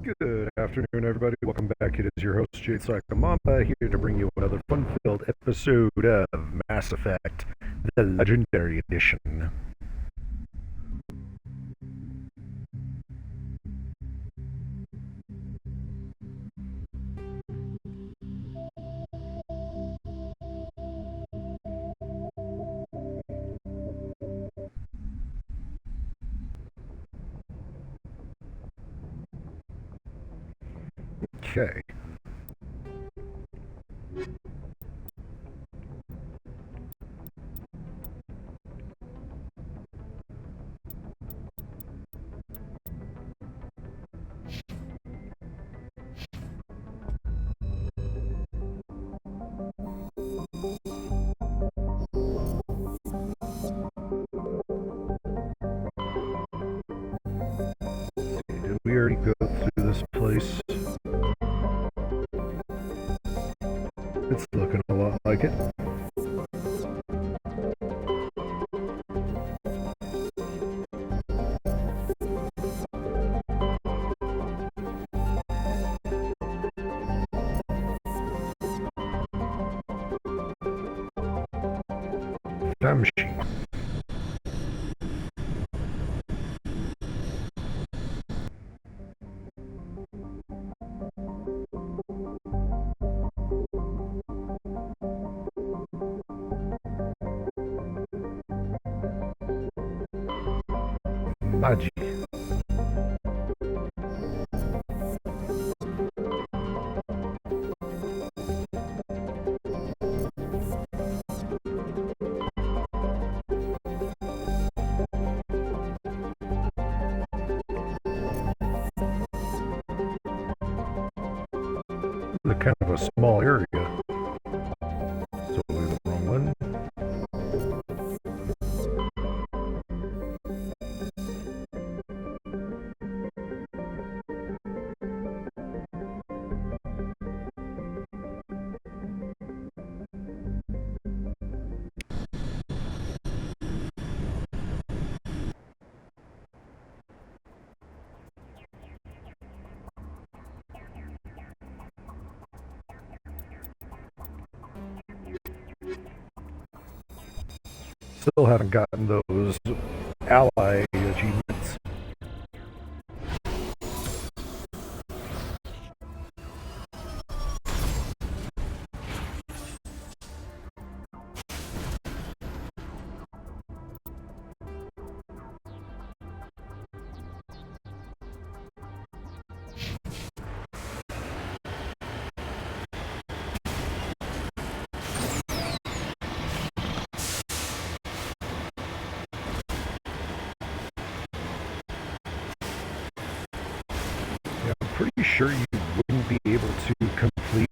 Good afternoon, everybody. Welcome back. It is your host, Jade Sakamamba, here to bring you another fun-filled episode of Mass Effect, the Legendary Edition. Okay. Did we already go through this place? It's looking a lot like it. Time machine. Magi. The kind of a small area. So we're the wrong one. Still haven't gotten those ally achievements. Pretty sure you wouldn't be able to complete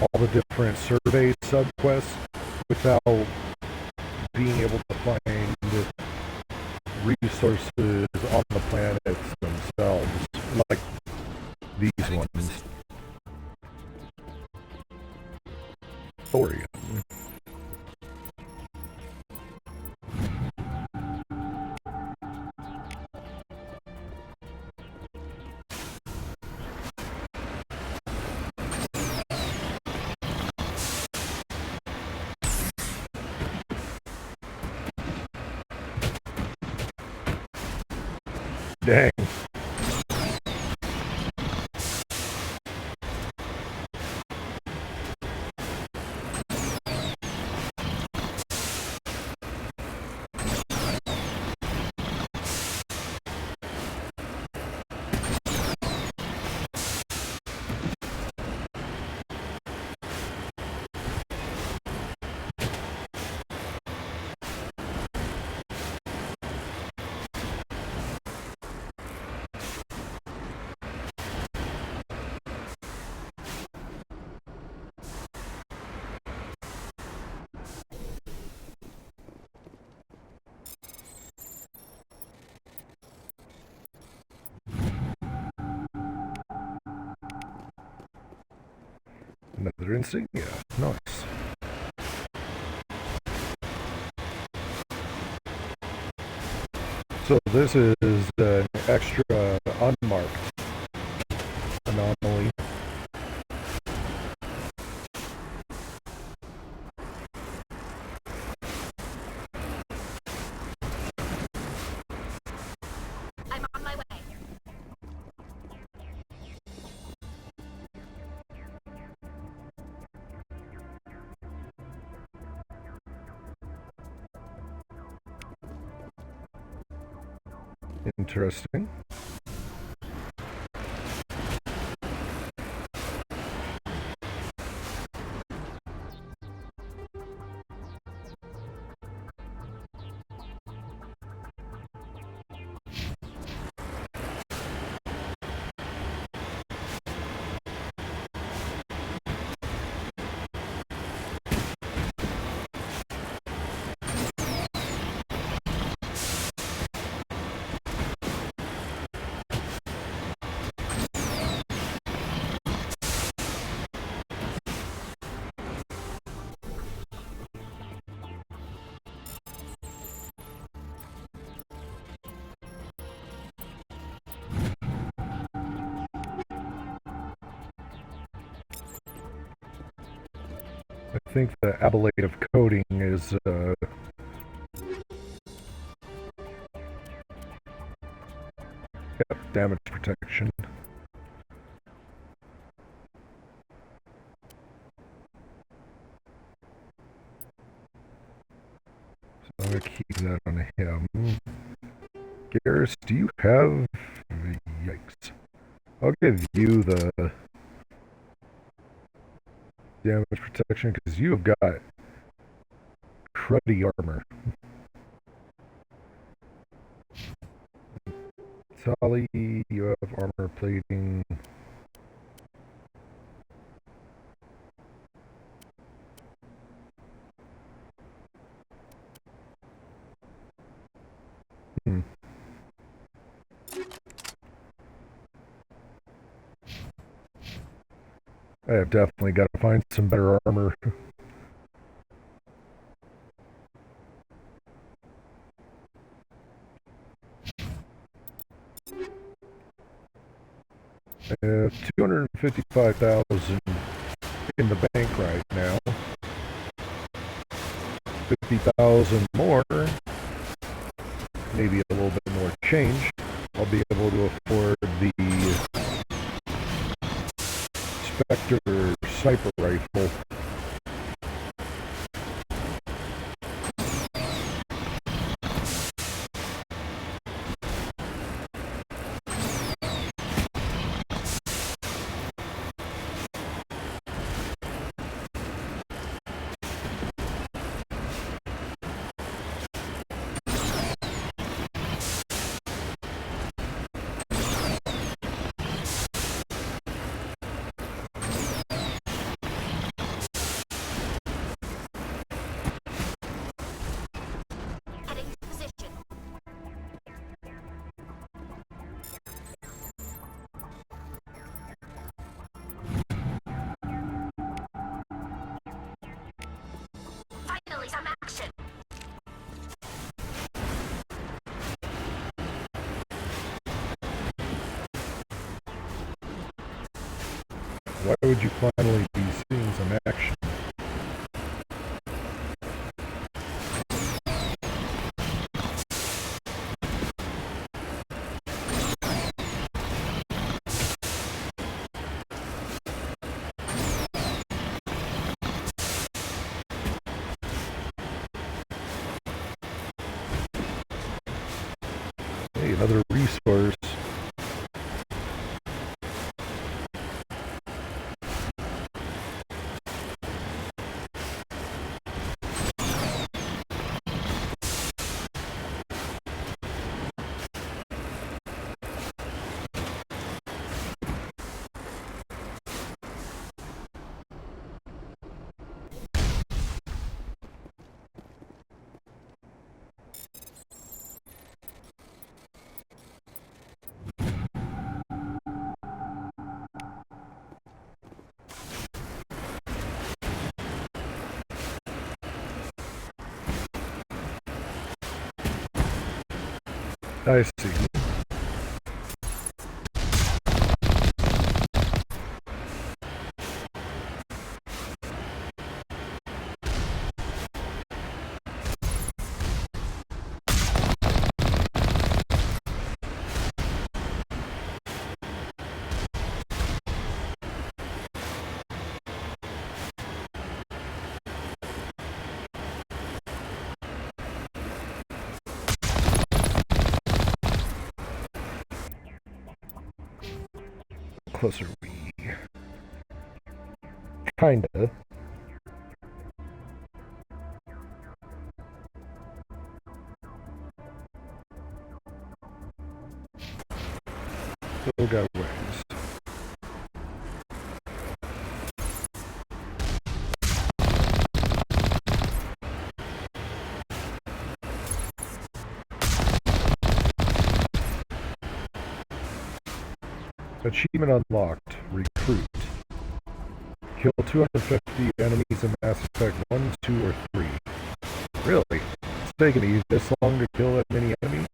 all the different survey subquests without being able to find resources on the planets themselves, like these ones. Thorium. Dang. Another insignia. Nice. So this is an extra unmarked Interesting. I think the ablative coating is damage protection. So I'm going to keep that on him. Garrus, do you have... Yikes. I'll give you the damage protection because you have got cruddy armor. Tali, you have armor plating. I have definitely got to find some better armor. I have 255,000 in the bank right now. 50,000 more, maybe a little bit more change. I'll be able to afford the Spectre sniper rifle. Why would you finally be seeing some action? Hey, another resource. I see. close are we? Kinda. Still got ways. Achievement unlocked. Recruit. Kill 250 enemies in Mass Effect 1, 2, or 3. Really? It's taking me this long to kill that many enemies?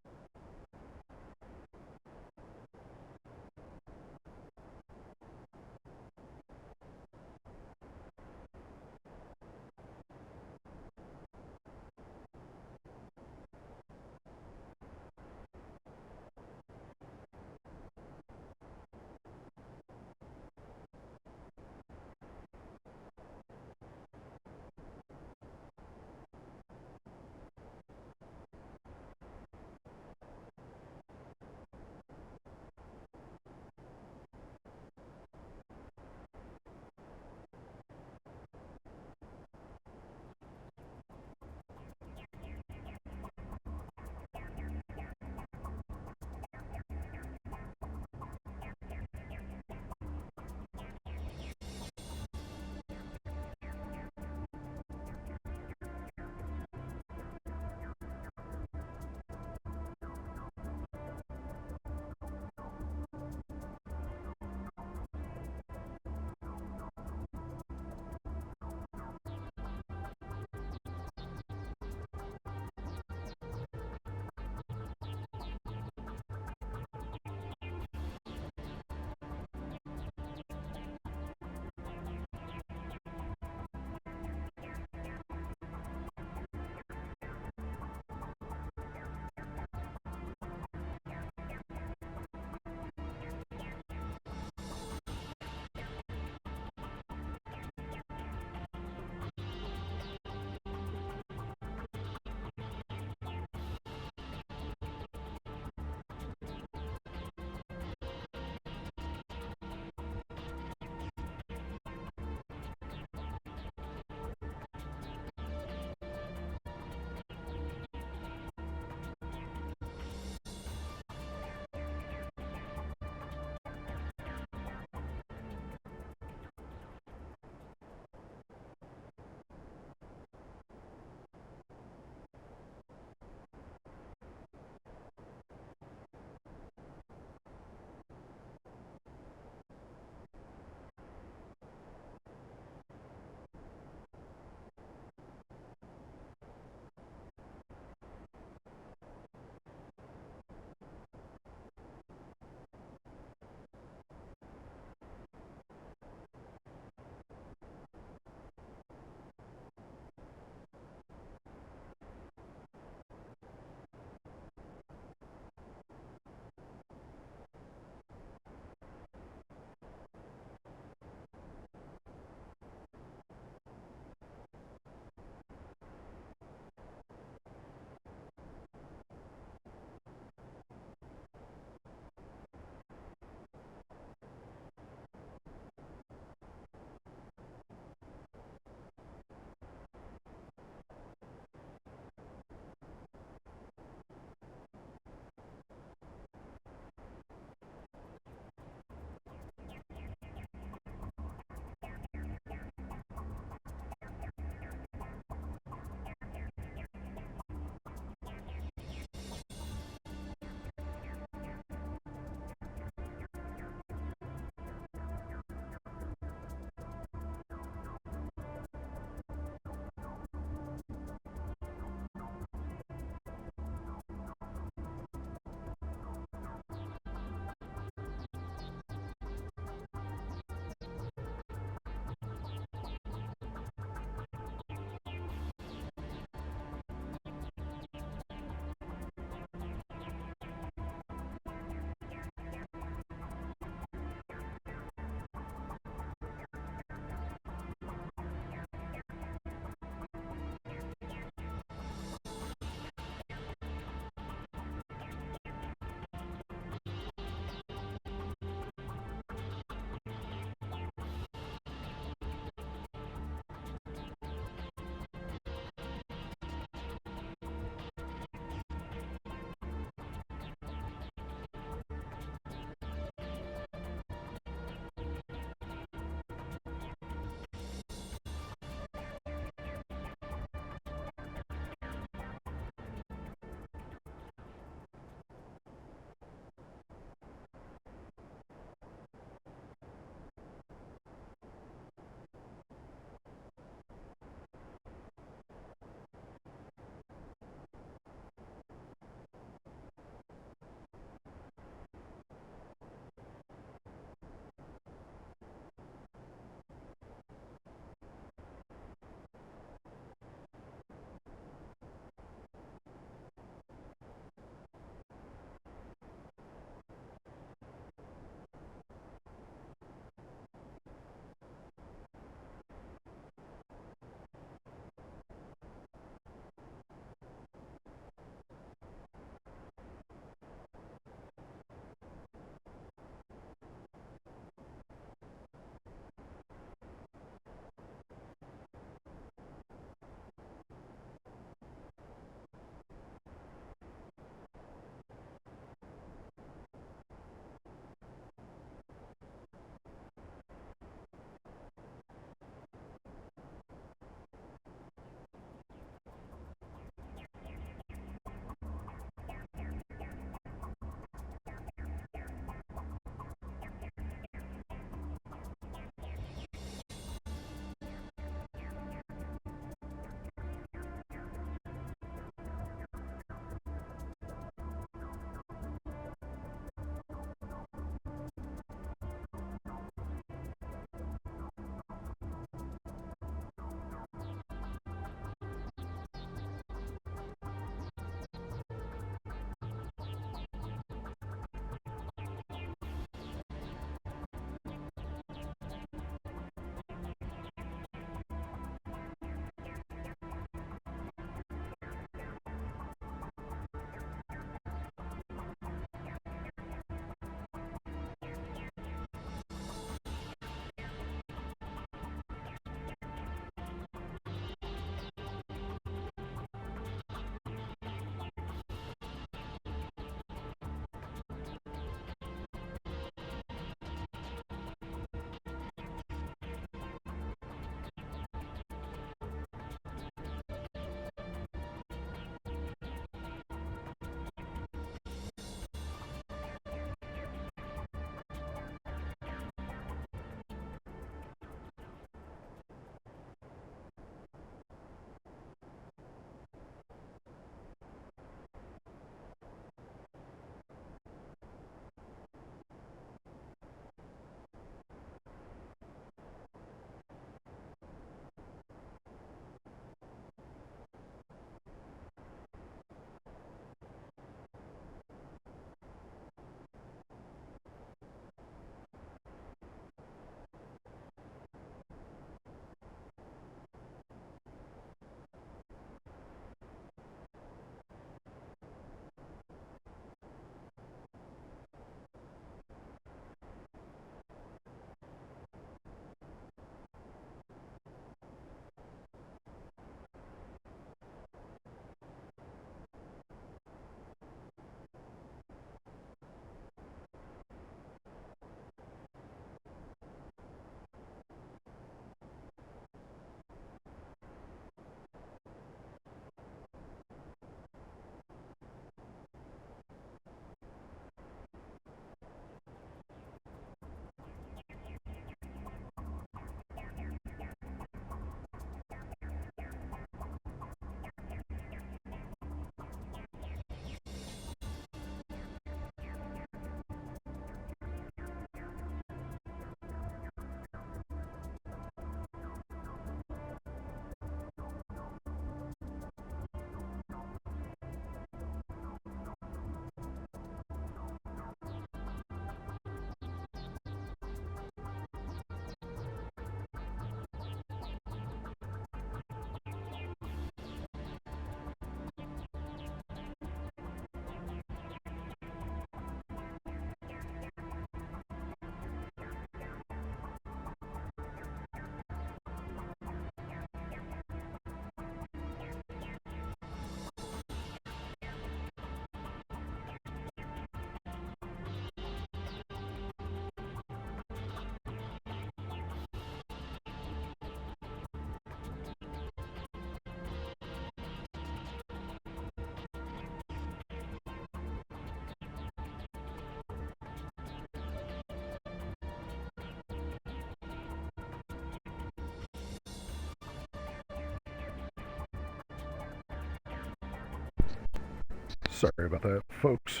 Sorry about that, folks.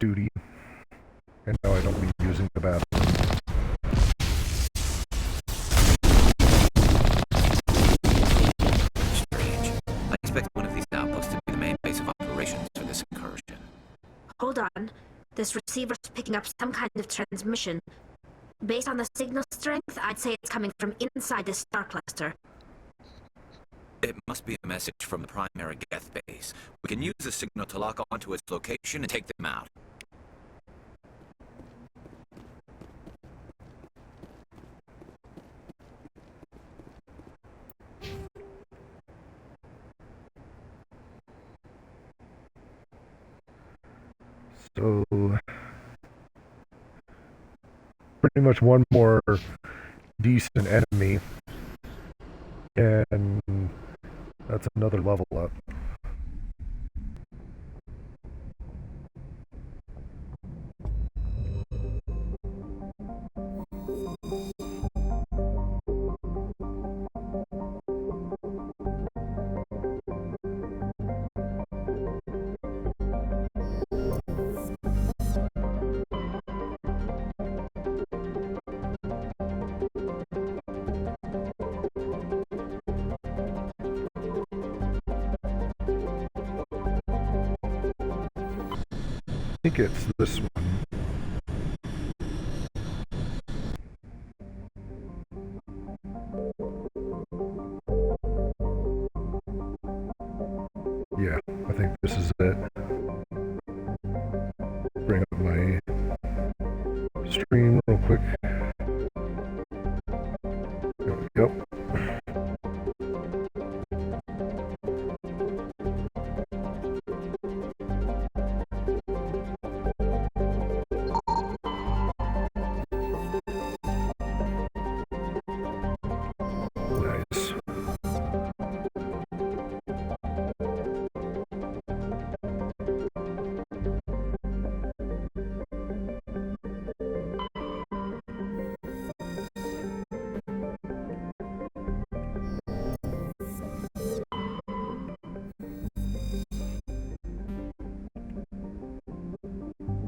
Duty. And no, I don't mean using the bathroom. Strange. I expect one of these outposts to be the main base of operations for this incursion. Hold on. This receiver's picking up some kind of transmission. Based on the signal strength, I'd say it's coming from inside the star cluster. It must be a message from the primary Geth base. We can use the signal to lock onto its location and take them out. So, pretty much one more decent enemy, and that's another level up. I think it's this one. Yeah, I think this is it. Bring up my stream real quick. There we go. Nice.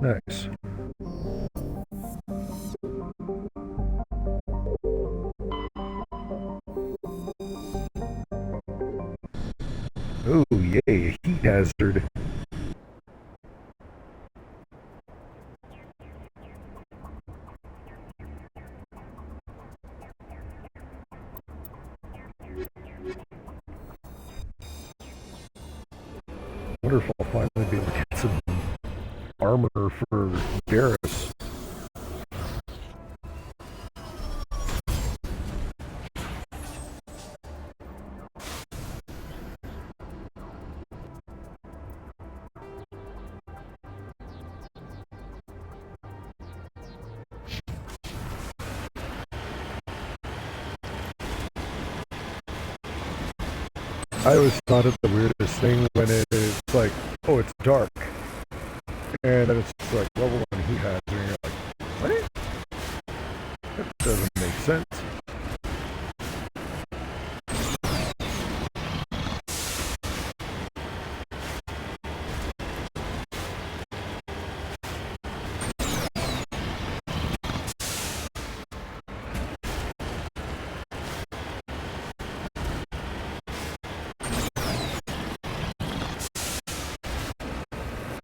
Nice. Oh, yay, heat hazard. Wonder if I'll finally be able to get some armor for Garrus. I always thought it the weirdest thing when it's like, oh, it's dark. And then it's like level 1 heat hazard, and you're like, what? That doesn't make sense.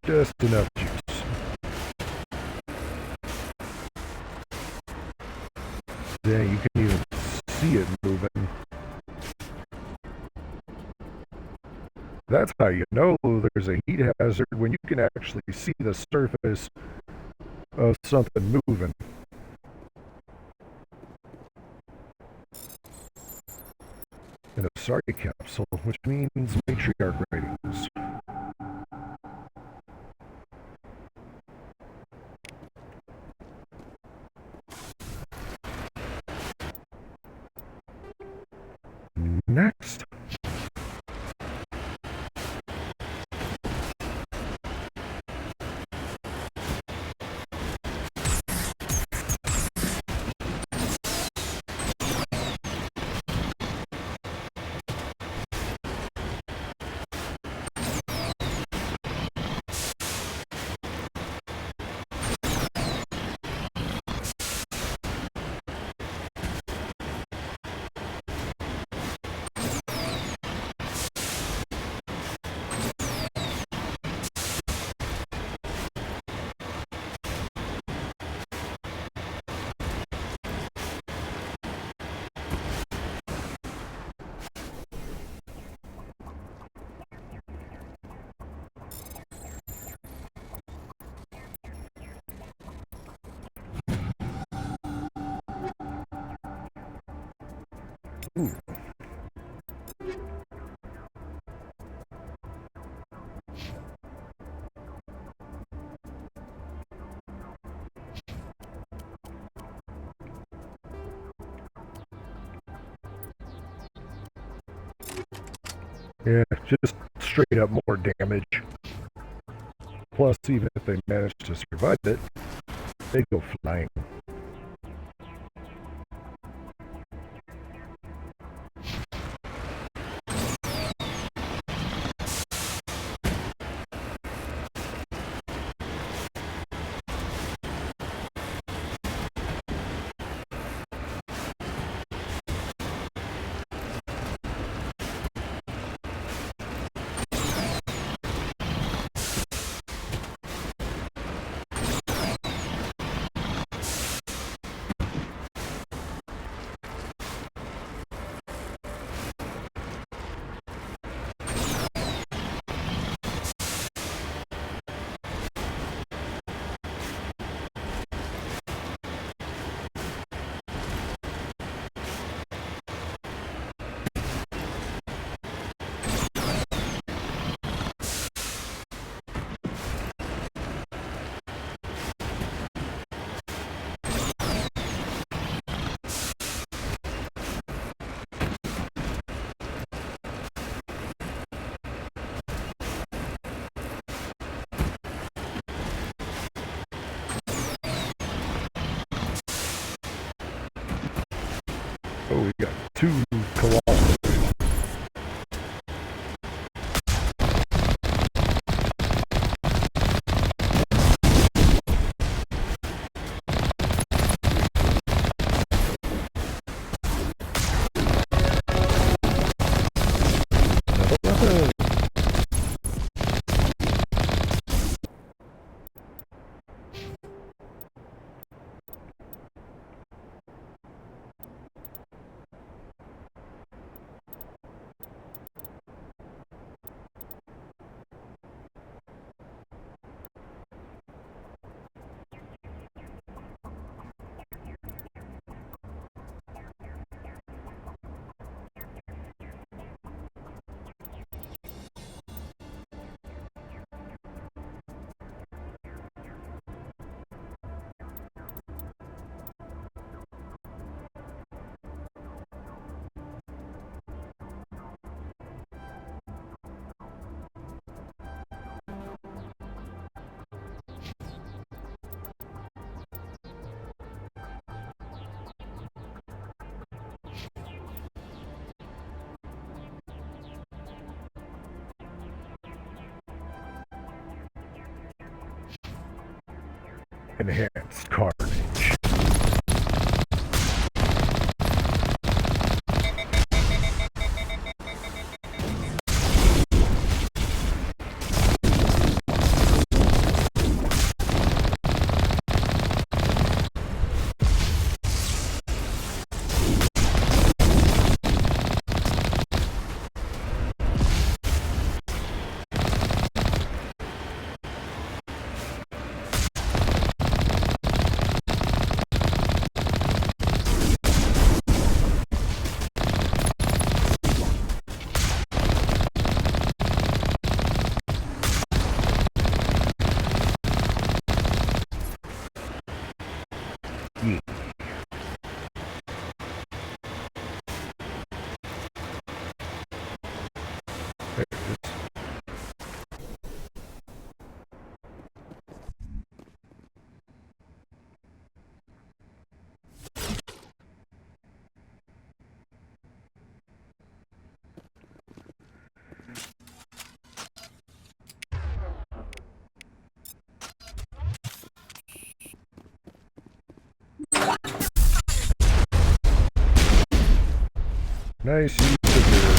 Just enough juice. Yeah, you can even see it moving. That's how you know there's a heat hazard, when you can actually see the surface of something moving. And a Sardi capsule, which means matriarch ratings. Next. Ooh. Yeah, just straight up more damage. Plus, even if they manage to survive it, they go flying. Oh, we got 2 kilometers. Enhanced carnage. Yeah. There it is. Nice use of your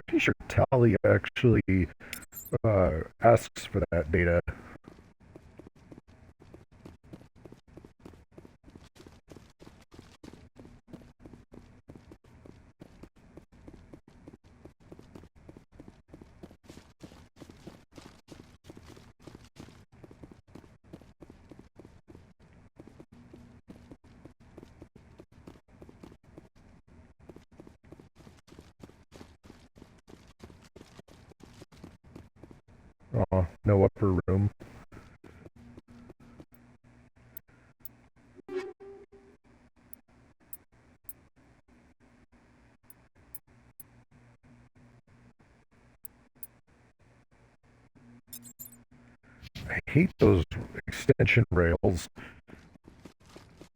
pretty sure Tally actually asks for that data. Oh, no upper room. I hate those extension rails.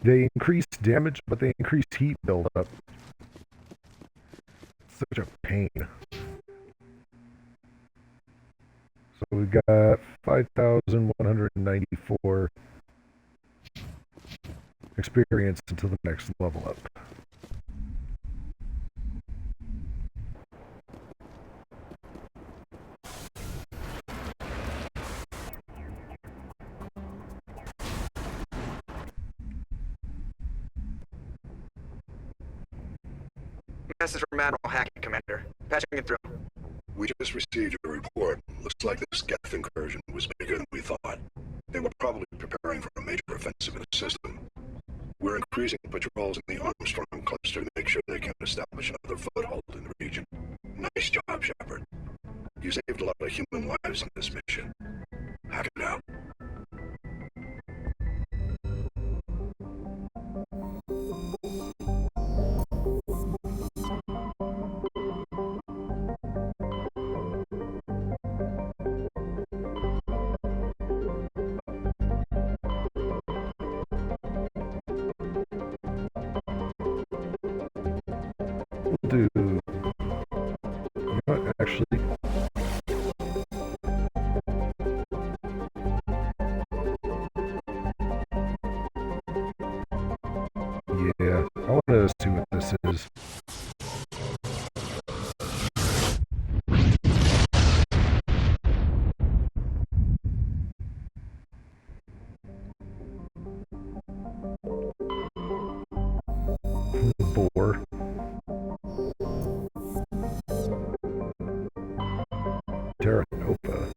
They increase damage, but they increase heat buildup. Such a pain. So we got 5,194 experience until the next level up. Message from Admiral Hackett, Commander. Patching it through. We just received your report. Looks like this Geth incursion was bigger than we thought. They were probably preparing for a major offensive in the system. We're increasing patrols in the Armstrong cluster to make sure they can establish another foothold in the region. Nice job, Shepard. You saved a lot of human lives on this mission. Hack it out. Do you know what, actually? Yeah, I want to see what this is. Boar. Terra Nova.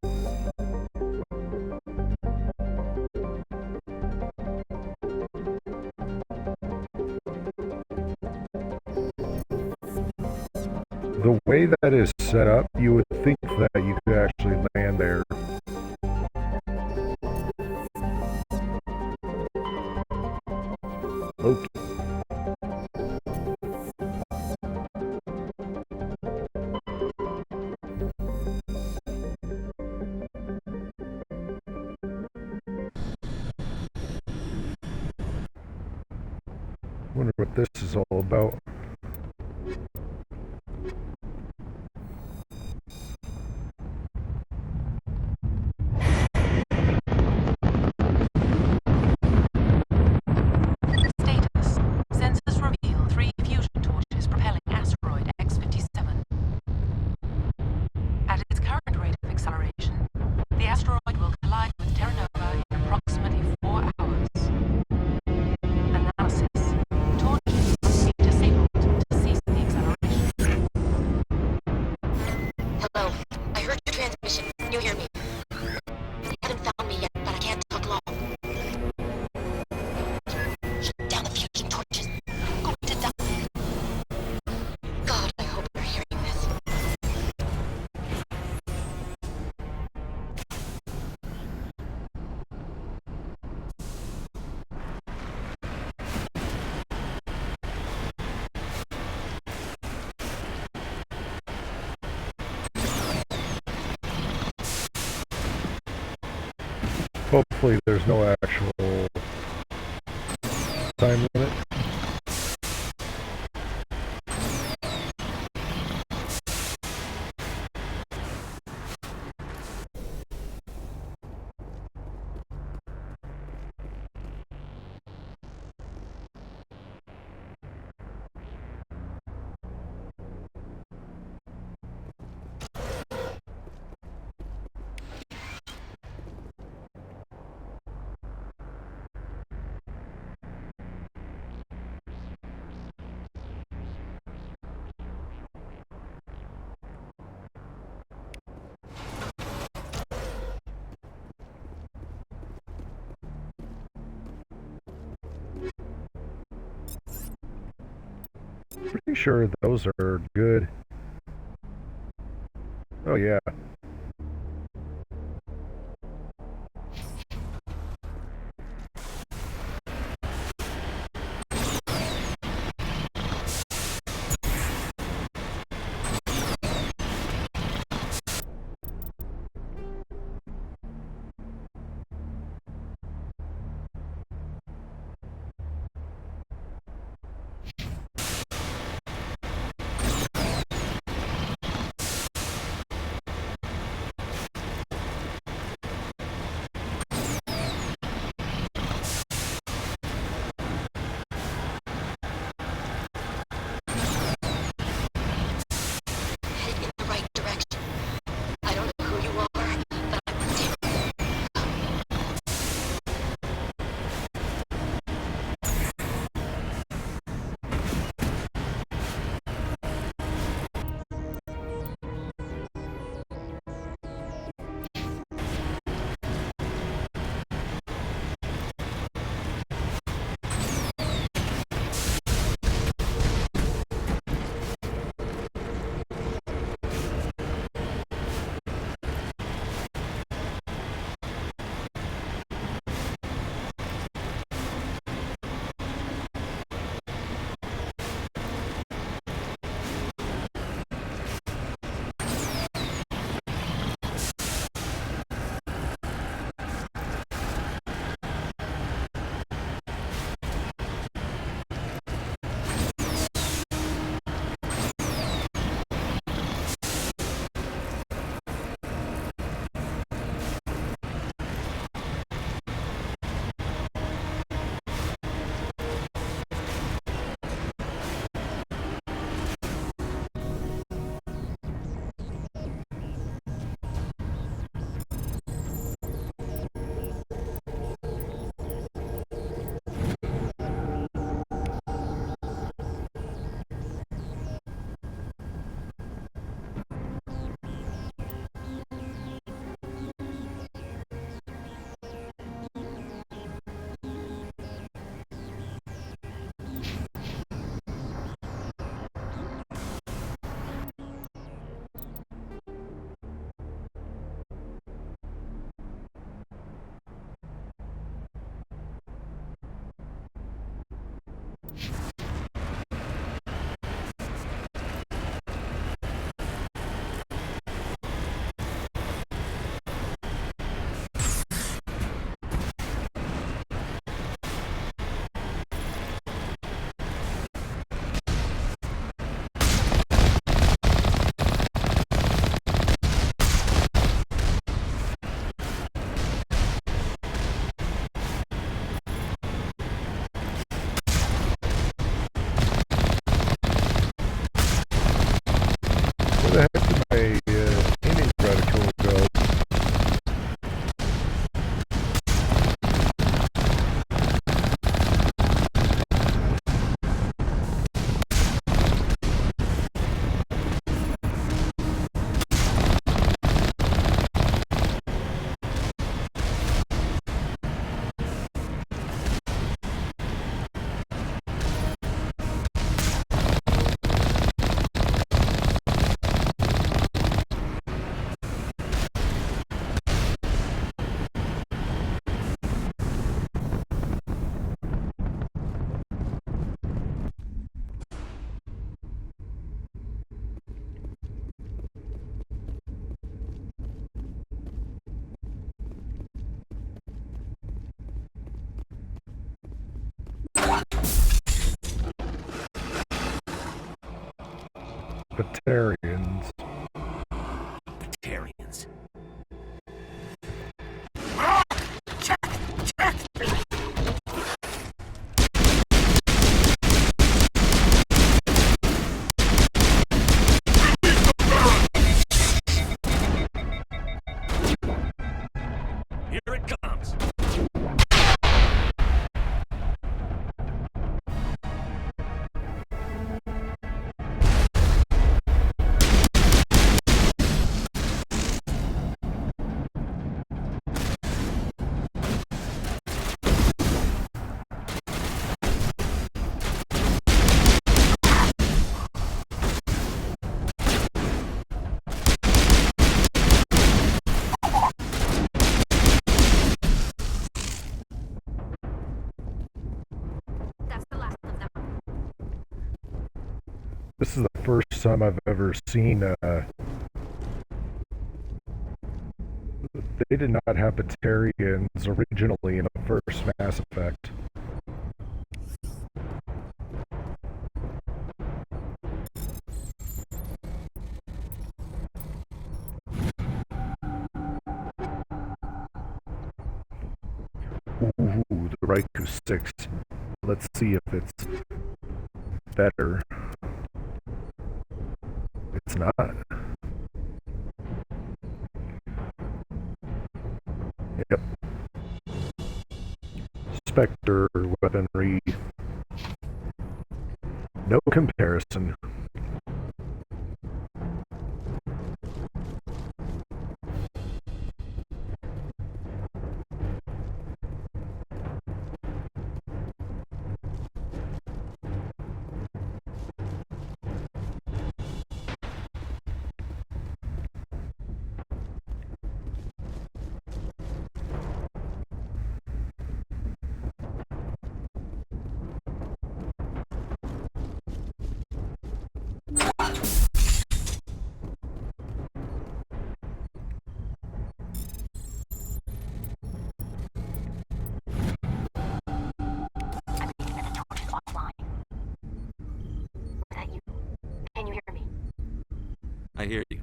The way that is set up, you would think that you could actually land there. Loki. Wonder what this is all about. Status. Sensors reveal 3 fusion torches propelling asteroid X-57. At its current rate of acceleration, the asteroid will collide with Terra Nova in approximately 4 hours. Analysis. Torches must be disabled to cease the acceleration. Hello. I heard your transmission. Can you hear me? They haven't found me yet, but I can't talk long. Shut down the fusion torches. I'm going to die. God, I hope you're hearing this. Hopefully there's no actual time limit. Pretty sure those are good. Oh yeah. Heading in the right direction. I don't know who you are, but I'm protecting Where the heck did my aiming reticle go? Batarians. Batarians. Here it comes. first time I've ever seen, they did not have Batarians originally in the first Mass Effect. Ooh, the Raikou 6. Let's see if it's better. It's not. Yep. Spectre weaponry. No comparison. I hear you.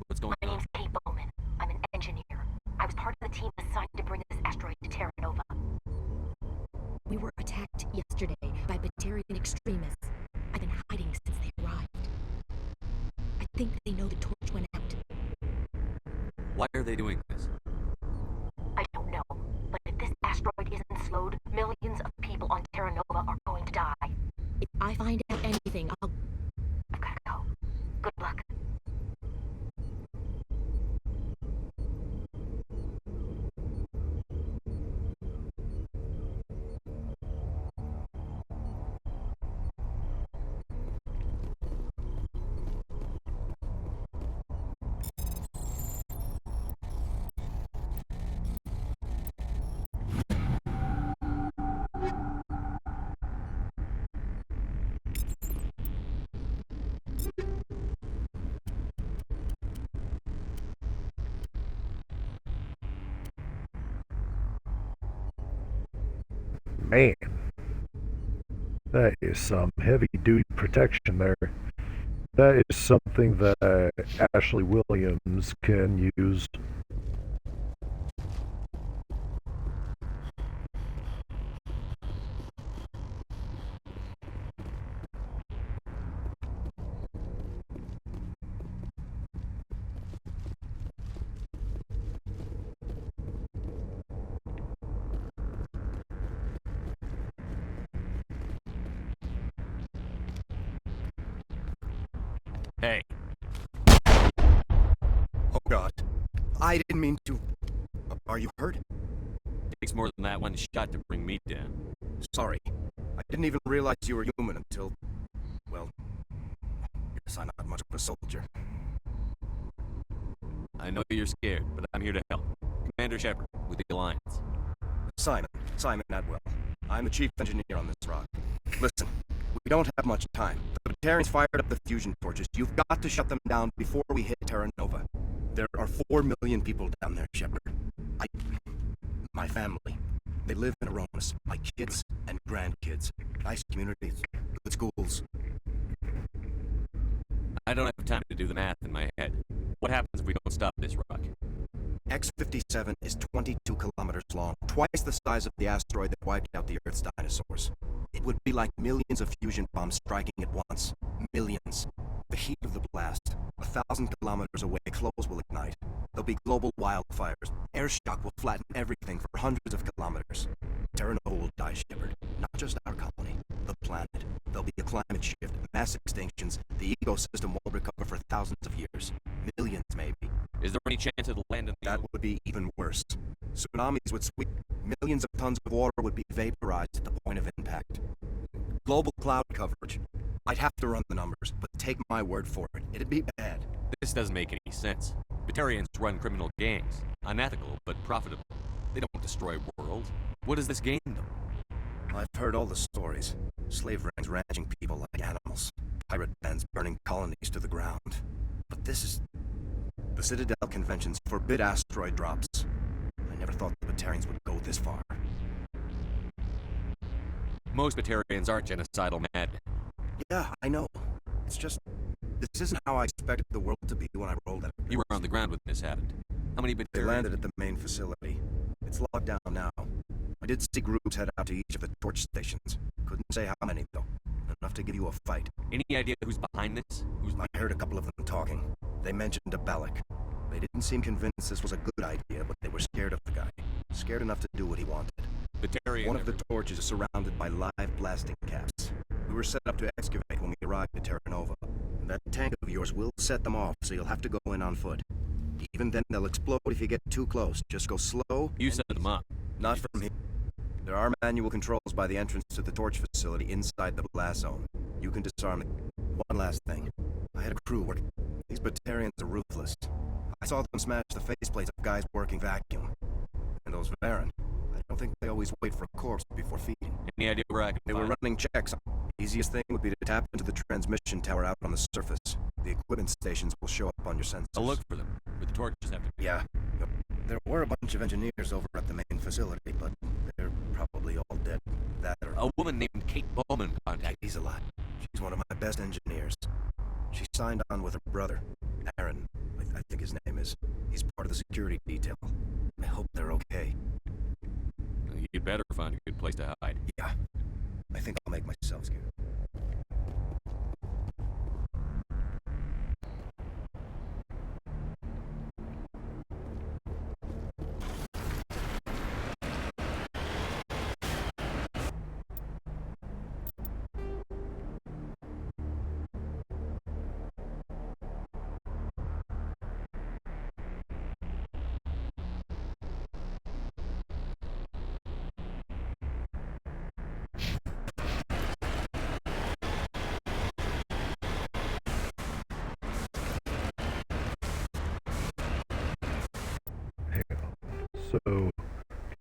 What's going My on? name's Kate Bowman. I'm an engineer. I was part of the team assigned to bring this asteroid to Terra Nova. We were attacked yesterday by Batarian extremists. I've been hiding since they arrived. I think they know the torch went out. Why are they doing this? I don't know, but if this asteroid isn't slowed, millions of people on Terra Nova are going to die. If I find out anything, I'll... I've gotta go. Good luck. Man, that is some heavy-duty protection there. That is something that Ashley Williams can use. Hey, Oh god. I didn't mean to... Are you hurt? takes more than that one shot to bring me down. Sorry. I didn't even realize you were human until... Well... Guess I'm not much of a soldier. I know you're scared, but I'm here to help. Commander Shepard, with the Alliance. Simon Atwell. I'm the chief engineer on this rock. Listen, we don't have much time. The Batarians fired up the fusion torches. You've got to shut them down before we hit Terra Nova. There are 4 million people down there, Shepard. My family. They live in Aronis. My kids and grandkids. Nice communities. Good schools. I don't have time to do the math in my head. What happens if we don't stop this rock? X-57 is 22 kilometers long, twice the size of the asteroid that wiped out the Earth's dinosaurs. It would be like millions of fusion bombs striking at once. Millions. The heat of the blast, 1,000 kilometers away, clothes will ignite. There'll be global wildfires. Airshock will flatten everything for hundreds of kilometers. Terra Nova will die, Shepard. Not just our colony, the planet. There'll be a climate shift, mass extinctions. The ecosystem won't recover for thousands of years. Millions, maybe. Is there any chance it'll land in the... That would be even worse. Tsunamis would sweep. Millions of tons of water would be vaporized at the point of impact. Global cloud coverage. I'd have to run the numbers, but take my word for it. It'd be bad. This doesn't make any sense. Batarians run criminal gangs. Unethical, but profitable. They don't destroy worlds. What does this gain them? I've heard all the stories. Slave rings ranching people like animals. pirate bands burning colonies to the ground. But this is... The Citadel Conventions forbid asteroid drops. I never thought the Batarians would go this far. Most Batarians aren't genocidal mad. Yeah, I know. It's just... This isn't how I expected the world to be when I rolled out. You were on the ground when this happened. How many Batarians? They landed at the main facility. It's locked down now. I did see groups head out to each of the torch stations. Couldn't say how many, though. Enough to give you a fight. Any idea who's behind this? I heard a couple of them talking. They mentioned a Balak. They didn't seem convinced this was a good idea, but they were scared of the guy. Scared enough to do what he wanted. Batarian. One of the torches is surrounded by live blasting caps. We were set up to excavate when we arrived at Terra Nova. That tank of yours will set them off, so you'll have to go in on foot. Even then, they'll explode if you get too close. Just go slow. You set them up. Not from here. There are manual controls by the entrance to the torch facility inside the blast zone. You can disarm them. One last thing. I had a crew work. These Batarians are ruthless. I saw them smash the faceplates of guys working vacuum. And those Varen, I don't think they always wait for a corpse before feeding. Any idea where I can They were running checks. Easiest thing would be to tap into the transmission tower out on the surface. The equipment stations will show up on your sensors. I'll look for them, where the torches have to be. Yeah. There were a bunch of engineers over at the main facility, but they're probably all dead. That or... A woman named Kate Bowman contacted. He's alive. She's one of my best engineers. She signed on with her brother, Aaron, I think his name is. He's part of the security detail. I hope they're okay. You'd better find a good place to hide. Yeah. I think I'll make myself scared.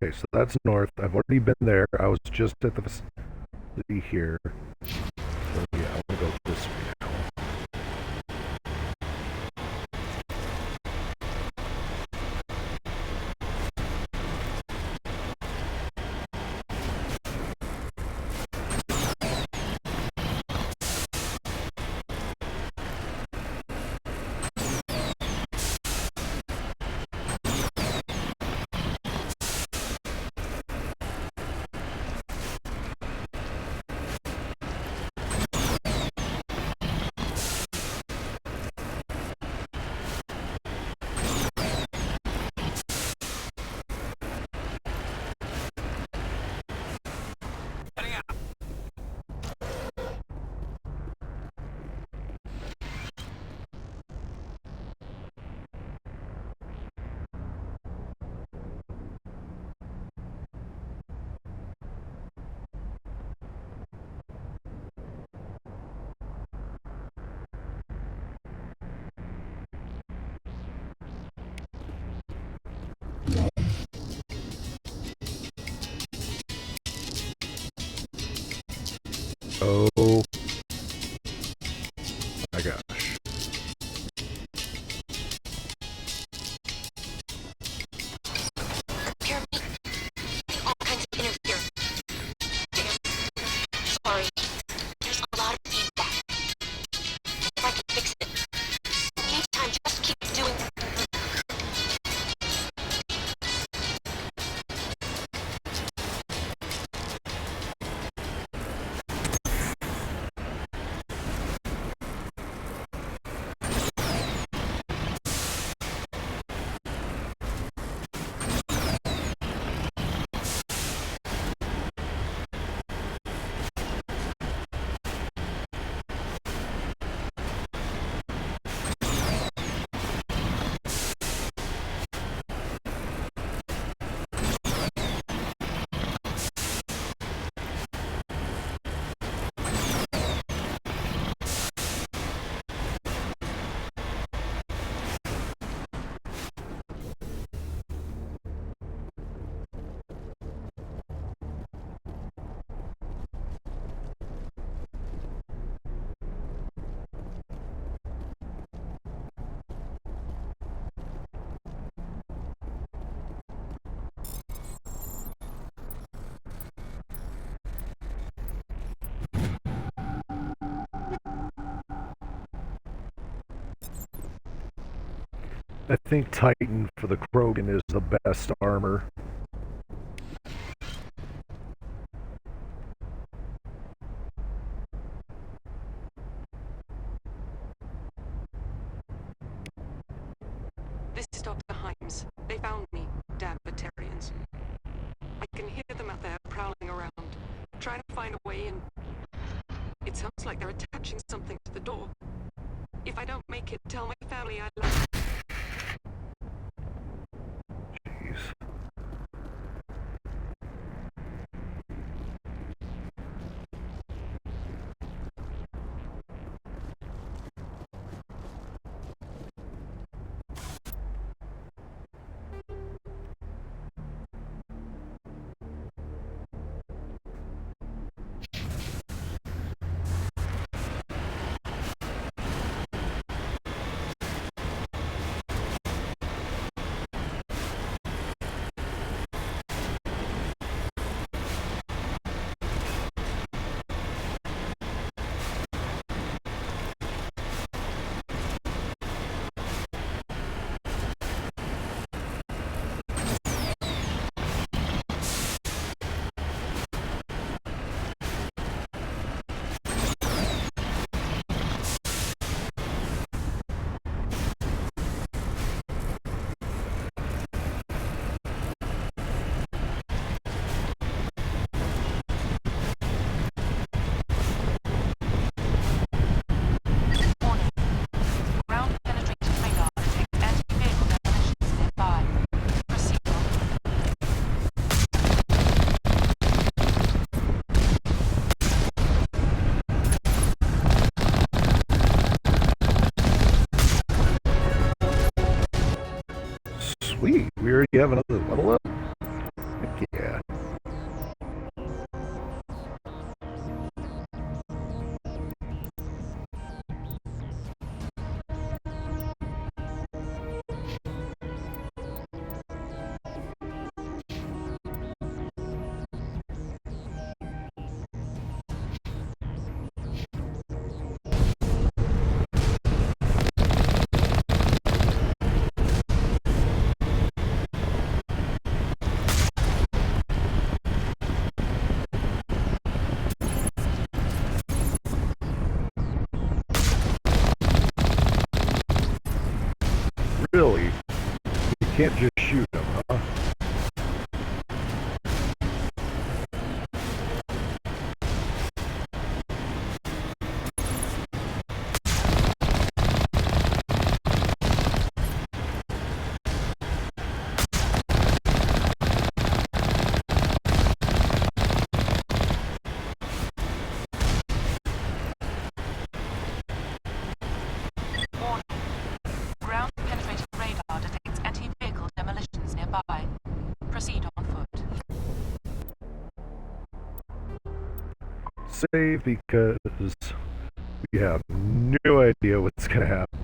Okay, so that's north. I've already been there. I was just at the facility here. So yeah, I'm gonna go this way now. Oh my gosh. Pyramid. All kinds of interference. Damn. Sorry. There's a lot of feedback. If I can fix it. Meantime, just keep doing... I think Titan for the Krogan is the best armor. This is Dr. Himes. They found me, damn Batarians. I can hear them out there prowling around, trying to find a way in. It sounds like they're attaching something to the door. If I don't make it, tell my family I love. Jeez. Sweet, we already have another level up? Heck yeah. Really? You can't just shoot them, huh? Ground-penetrating radar detects anti-vehicle demolitions nearby. Proceed on foot. Save because we have no idea what's gonna happen.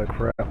that crap.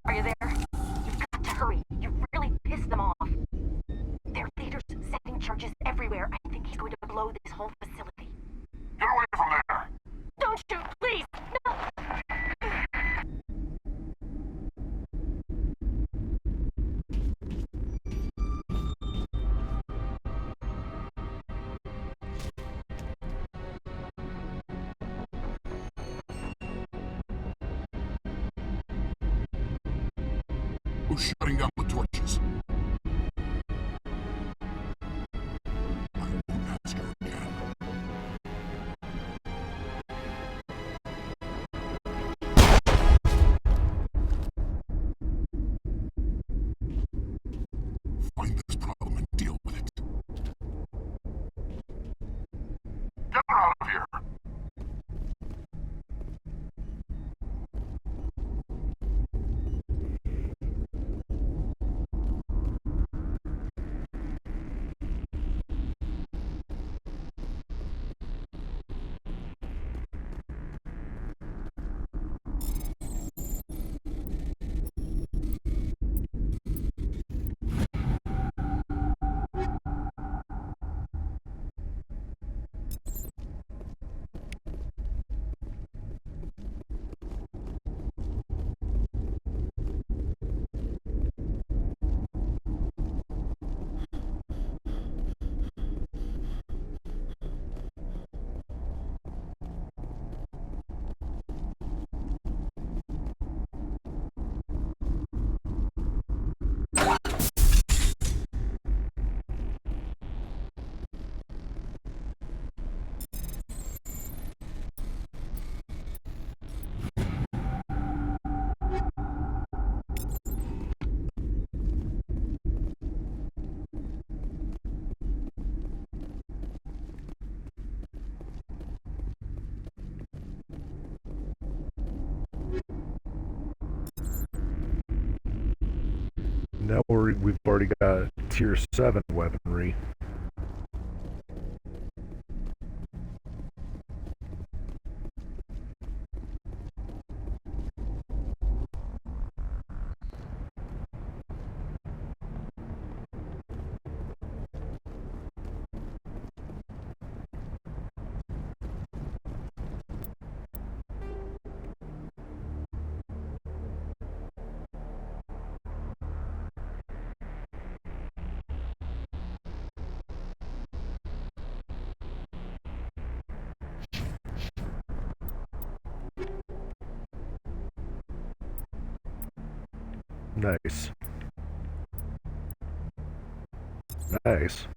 Are you there? You've got to hurry. You really pissed them off. Their leader's setting charges everywhere. I think he's going to blow this whole facility. Get away from there! Don't shoot, please! No! Who's shutting down the torches? I won't ask her again. Find this problem and deal with it. Get her out of here! Now we've already got Tier 7 weaponry. Nice. Nice.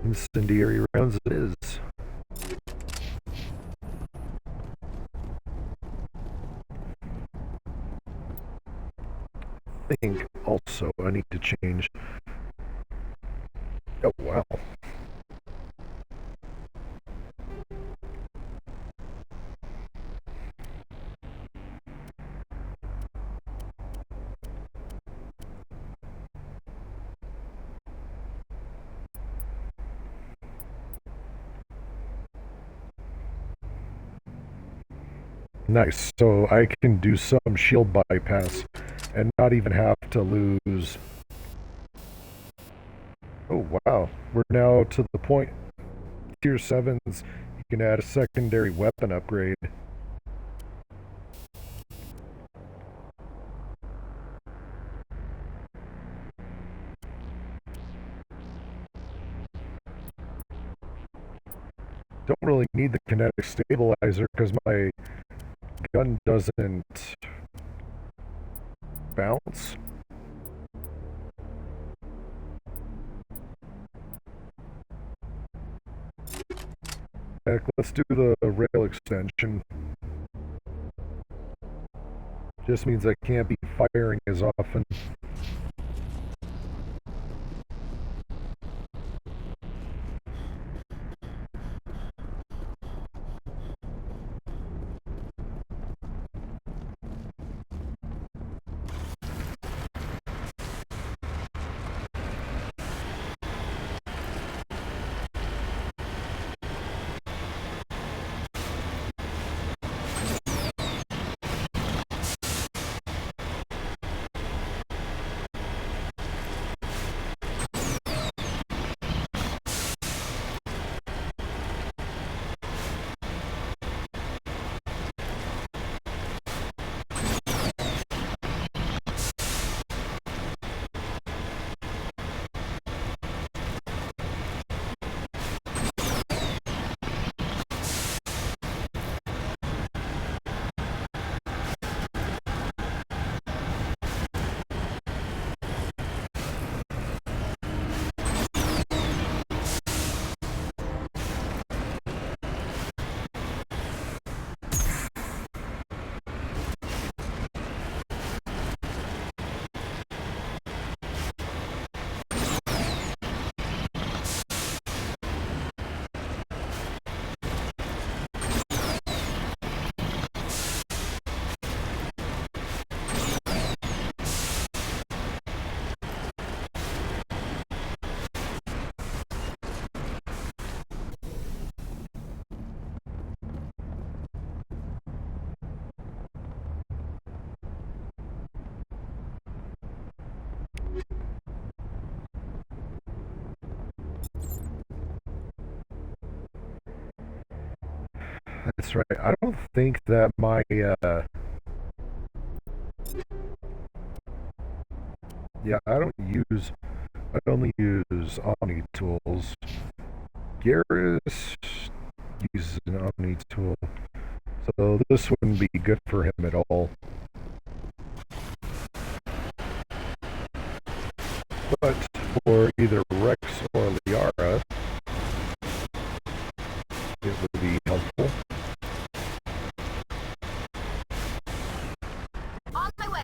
Incendiary rounds it is. I think also I need to change. Oh wow. Nice, so I can do some shield bypass and not even have to lose. Oh wow, we're now to the point, tier 7s, you can add a secondary weapon upgrade. Don't really need the kinetic stabilizer because my gun doesn't bounce. Heck, let's do the rail extension. Just means I can't be firing as often. That's right. I don't think that my, yeah, I only use Omni tools. Garrus uses an Omni tool, so this wouldn't be good for him at all. But for either Rex or Liara, it would be helpful. On my way.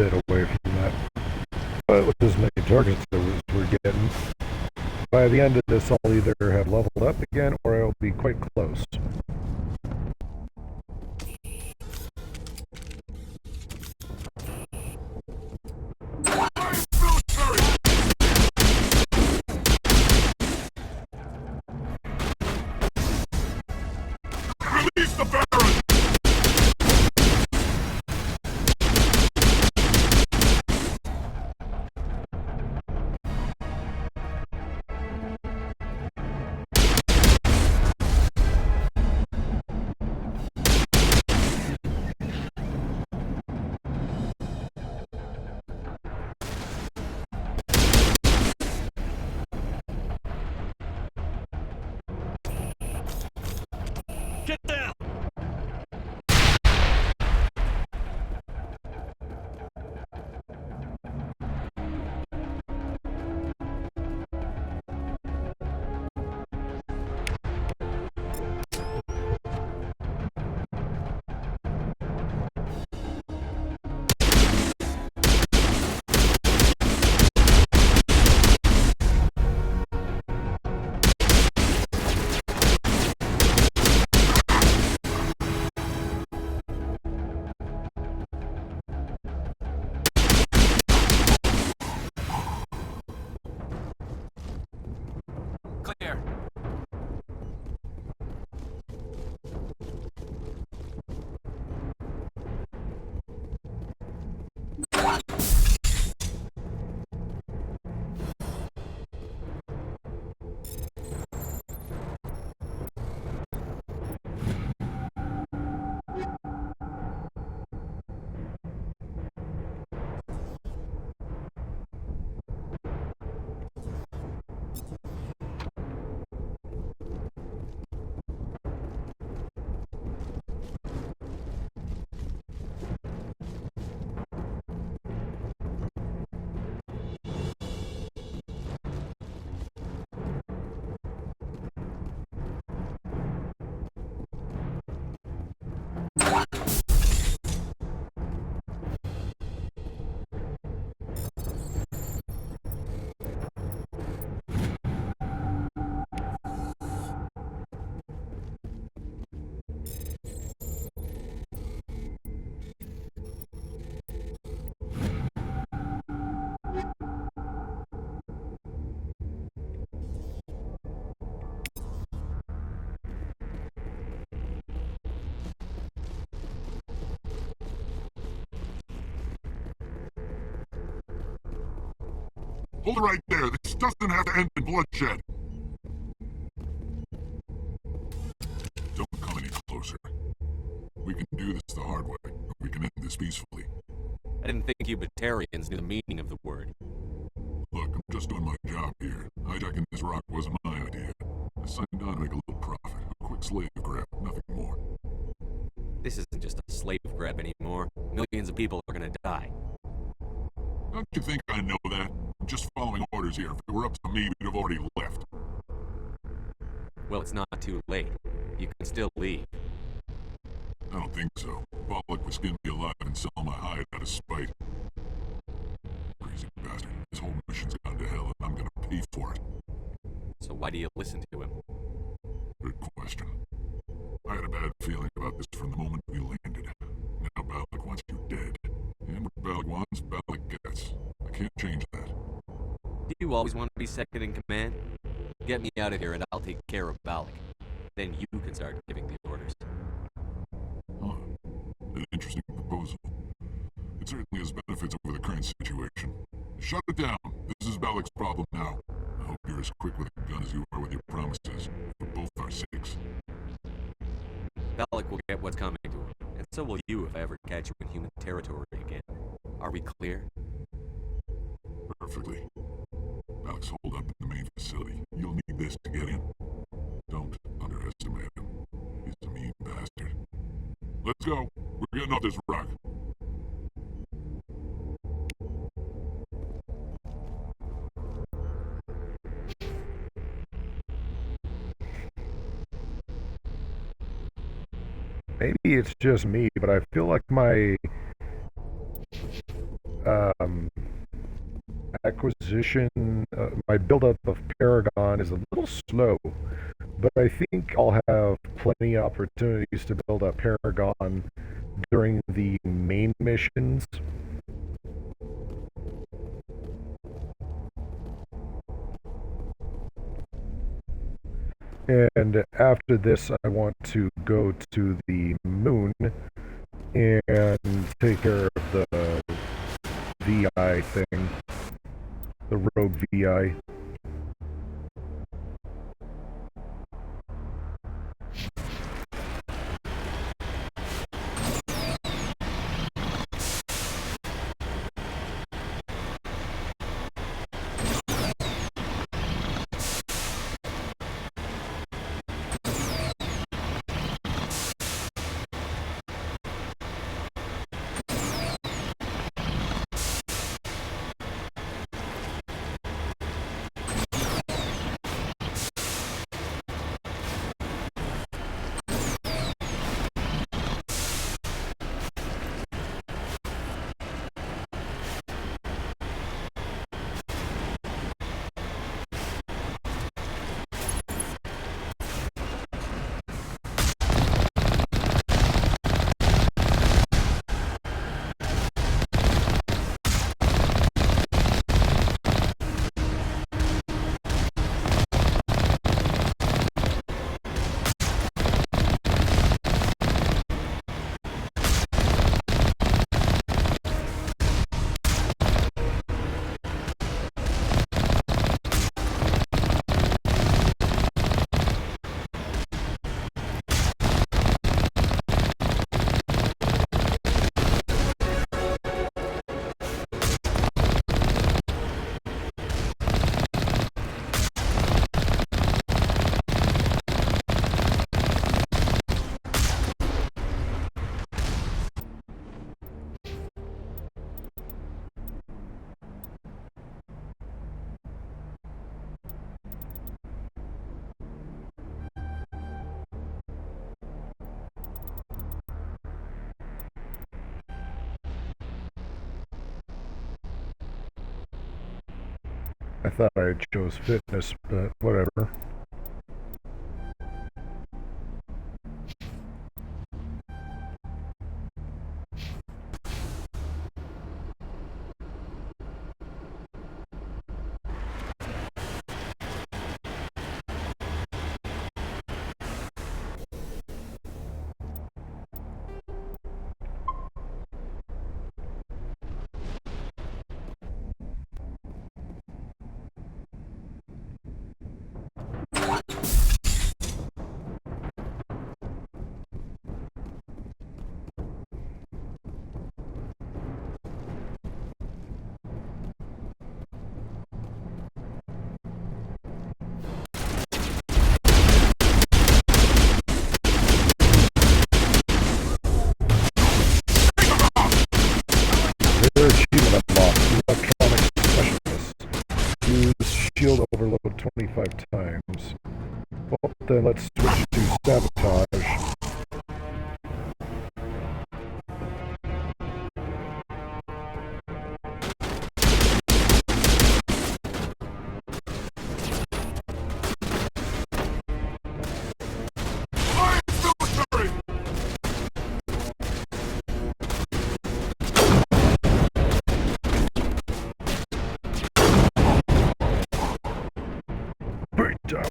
bit away from that. But with as many targets as we're getting, by the end of this I'll either have leveled up again or I'll be quite close. Release the Baron! Get down! Clear. Hold it right there. This doesn't have to end in bloodshed. Don't come any closer. We can do this the hard way, or we can end this peacefully. I didn't think you Batarians knew the meaning of the word. Look, I'm just doing my job here. Hijacking this rock wasn't my idea. I signed on to make a little profit. A quick slave grab, nothing more. This isn't just a slave grab anymore. Millions of people are gonna die. Don't you think I know that? I'm just following orders here. If it were up to me, we'd have already left. Well, it's not too late. You can still leave. I don't think so. Pollock would skin me alive and sell my hide out of spite. Crazy bastard. His whole mission's gone to hell, and I'm gonna pay for it. So why do you listen to him? Good question. I had a bad feeling about this from the moment we landed. Now Balak wants you dead. And what Balak wants, Balak gets. I can't change that. Do you always want to be second in command? Get me out of here and I'll take care of Balak. Then you can start giving the orders. Huh. An interesting proposal. It certainly has benefits over the current situation. Shut it down. This is Balak's problem now. I hope you're as quick with a gun as you are with your promises. For both our sakes. Balak will get what's coming to him. And so will you if I ever catch you in human territory again. Are we clear? Perfectly. Balak's holed up in the main facility. You'll need this to get in. Don't underestimate him. He's a mean bastard. Let's go. We're getting off this rock. Maybe it's just me, but I feel like my acquisition, my buildup of Paragon is a little slow, but I think I'll have plenty of opportunities to build up Paragon during the main missions. And after this, I want to go to the moon and take care of the VI thing, the rogue VI. I thought I chose fitness, but whatever. Their achievement unlocked. Electronic specialist. Use shield overload 25 times. Well, then let's switch to sabotage. Breakdown.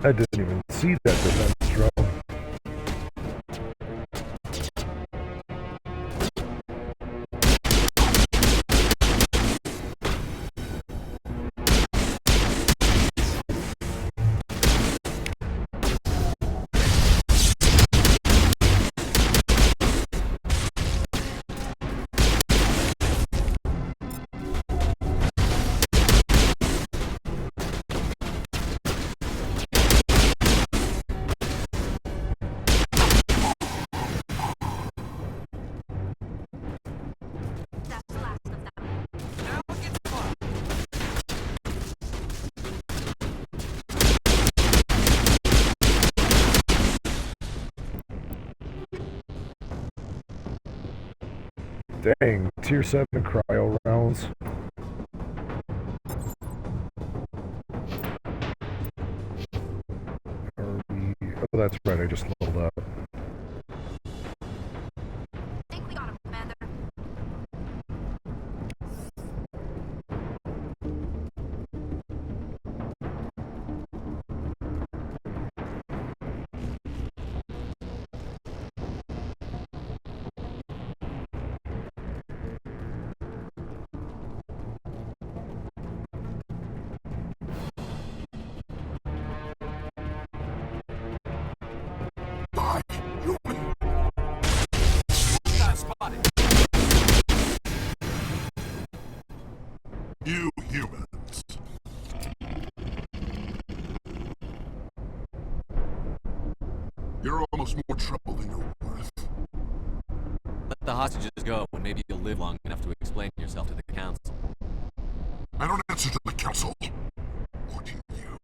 I didn't even see that defense drone. That's the last of them. Now it gets fun. Dang, tier 7 cryo rounds. Are we... Oh, that's right, I just leveled up. I think we got him, Commander. Die, human! Got spotted. You humans! You're almost more trouble than you're worth. Let the hostages go, and maybe you'll live long enough to explain yourself to the council. I don't answer to the council. Or to you.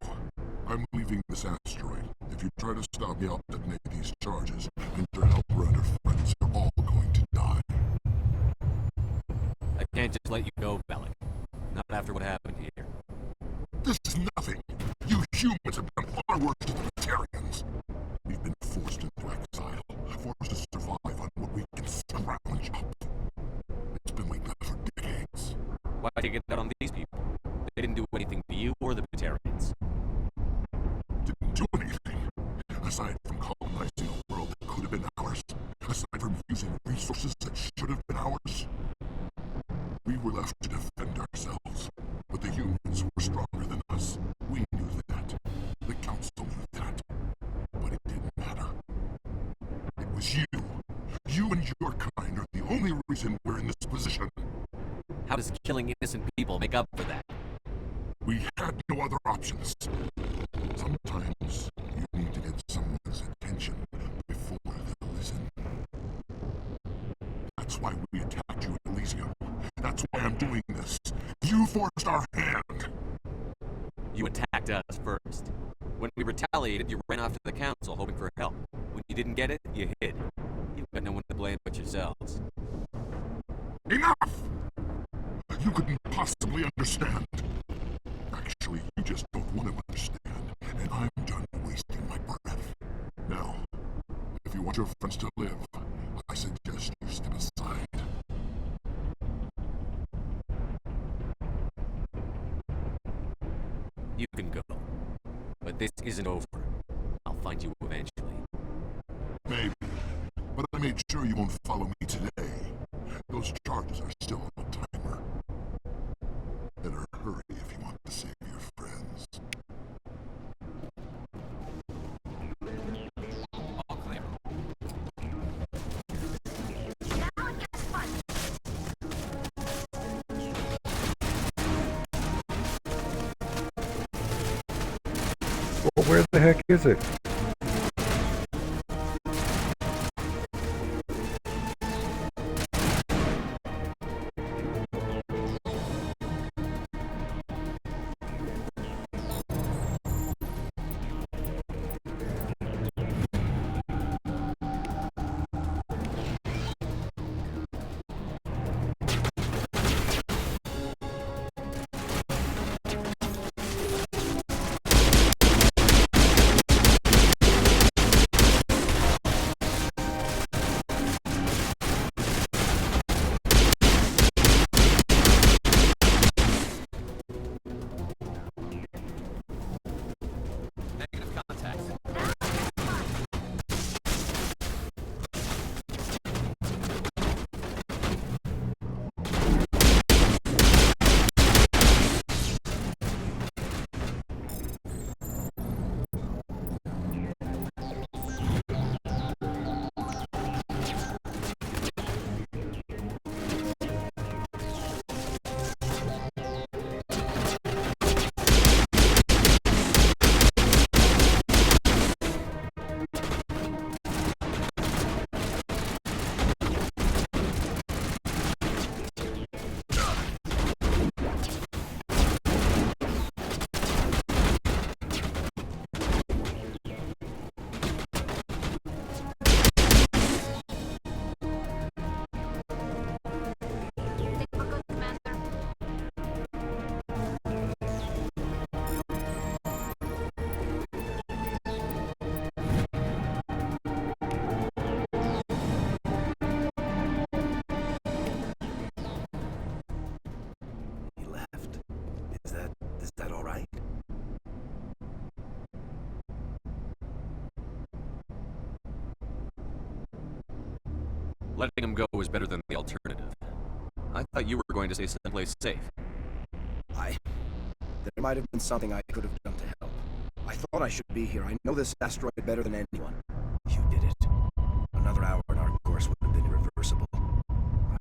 I'm leaving this asteroid. If you try to stop me, I'll detonate these charges, and your helper and her friends are all going to die. I can't just let you go, Bellic. Not after what happened here. This is nothing. You humans have done far worse to the Batarians. We've been forced into exile, forced to survive on what we can scrounge up. It's been like that for decades. Why take it out on these people? They didn't do anything to you or the Batarians. Didn't do anything. Aside from colonizing a world that could have been ours. Aside from using resources that should have been ours. We were left to defend ourselves. But the humans were stronger than us. We knew that. The council knew that. But it didn't matter. It was you. You and your kind are the only reason we're in this position. How does killing innocent people make up for that? We had no other options. Sometimes you need to get someone's attention before they listen. That's why we attacked you at Elysium. That's why I'm doing this. You forced our hand. You attacked us first. When we retaliated, you ran off to the council hoping for help. When you didn't get it, you hid. You've got no one to blame but yourselves. Enough! You couldn't possibly understand. Actually, you just don't want to understand, and I'm done wasting my breath. Now, if you want your friends to live, I suggest you step aside. You can go. But this isn't over. I'll find you eventually. Maybe, but I made sure you won't follow me today. Those charges are still on a timer. Better hurry if you want to save your friends. All clear. Now it gets fun. Well, where the heck is it? Letting him go is better than the alternative. I thought you were going to say someplace safe. There might have been something I could have done to help. I thought I should be here. I know this asteroid better than anyone. You did it. Another hour and our course would have been irreversible.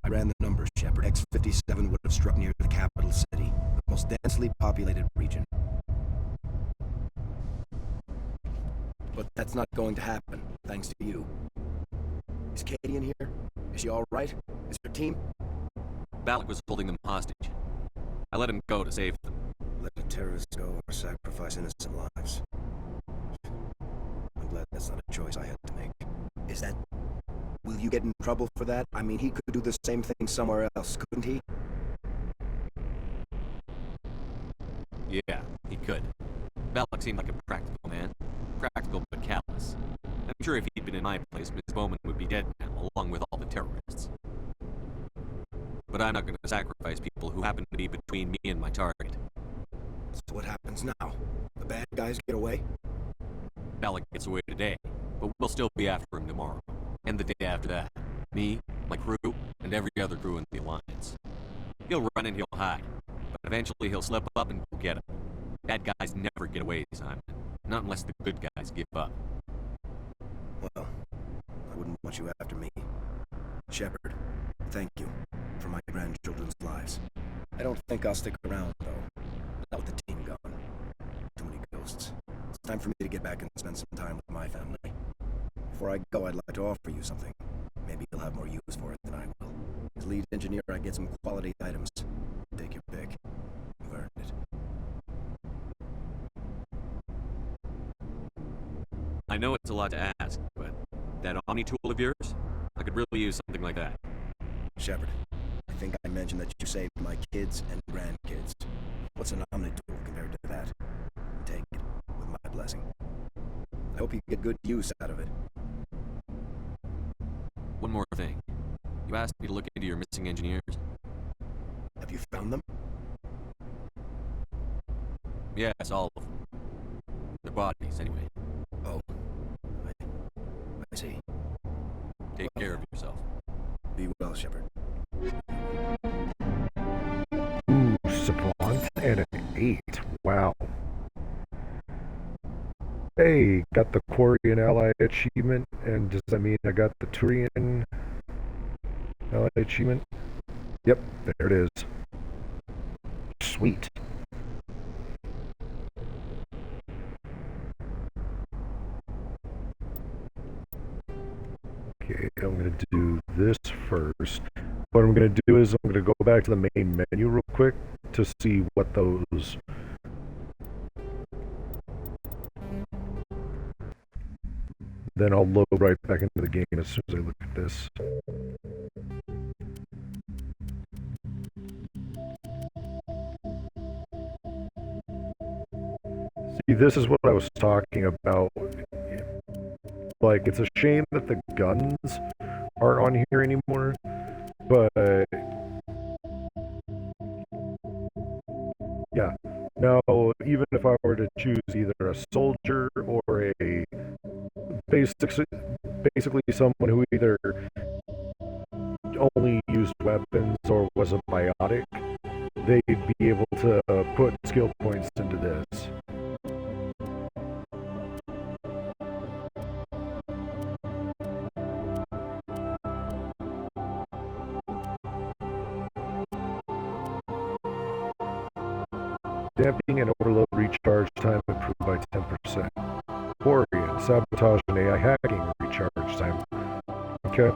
I ran the numbers, Shepard. X-57 would have struck near the capital city, the most densely populated region. But that's not going to happen, thanks to you. Is Katie in here? Is she all right? Is her team? Balak was holding them hostage. I let him go to save them. Let the terrorists go or sacrifice innocent lives. I'm glad that's not a choice I had to make. Is that... Will you get in trouble for that? I mean, he could do the same thing somewhere else, couldn't he? Yeah, he could. Balak seemed like a practical man. Practical but callous. I'm sure if he'd been in my place, Miss Bowman would be dead now, along with all the terrorists. But I'm not going to sacrifice people who happen to be between me and my target. So what happens now? The bad guys get away? Balak gets away today, but we'll still be after him tomorrow. And the day after that. Me, my crew, and every other crew in the Alliance. He'll run and he'll hide, but eventually he'll slip up and we'll get him. Bad guys never get away, Simon. Not unless the good guys give up. Well, I wouldn't want you after me. Shepard, thank you for my grandchildren's lives. I don't think I'll stick around, though. Not with the team gone. Too many ghosts. It's time for me to get back and spend some time with my family. Before I go, I'd like to offer you something. Maybe you'll have more use for it than I will. As lead engineer, I get some quality items. Take your pick. You've earned it. I know it's a lot to ask, but that Omni tool of yours? I could really use something like that. Shepard, I think I mentioned that you saved my kids and grandkids. What's an Omni tool compared to that? Take it, with my blessing. I hope you get good use out of it. One more thing. You asked me to look into your missing engineers. Have you found them? Yes, all of them. Their bodies, anyway. Oh. I see. Take care of yourself. Be well, Shepard. Ooh, Savant and an 8. Wow. Hey, got the Quarian Ally achievement, and does that mean I got the Turian Ally achievement? Yep, there it is. Sweet. Okay, I'm going to do this first. What I'm going to do is I'm going to go back to the main menu real quick to see what those... Then I'll load right back into the game as soon as I look at this. See, this is what I was talking about. Like, it's a shame that the guns aren't on here anymore, but... yeah. Now, even if I were to choose either a soldier or a... basically someone who either only used weapons or was a biotic, they'd be able to put skill points into this. Damping and overload recharge time improved by 10%. Quarian, sabotage and AI hacking recharge time. Okay.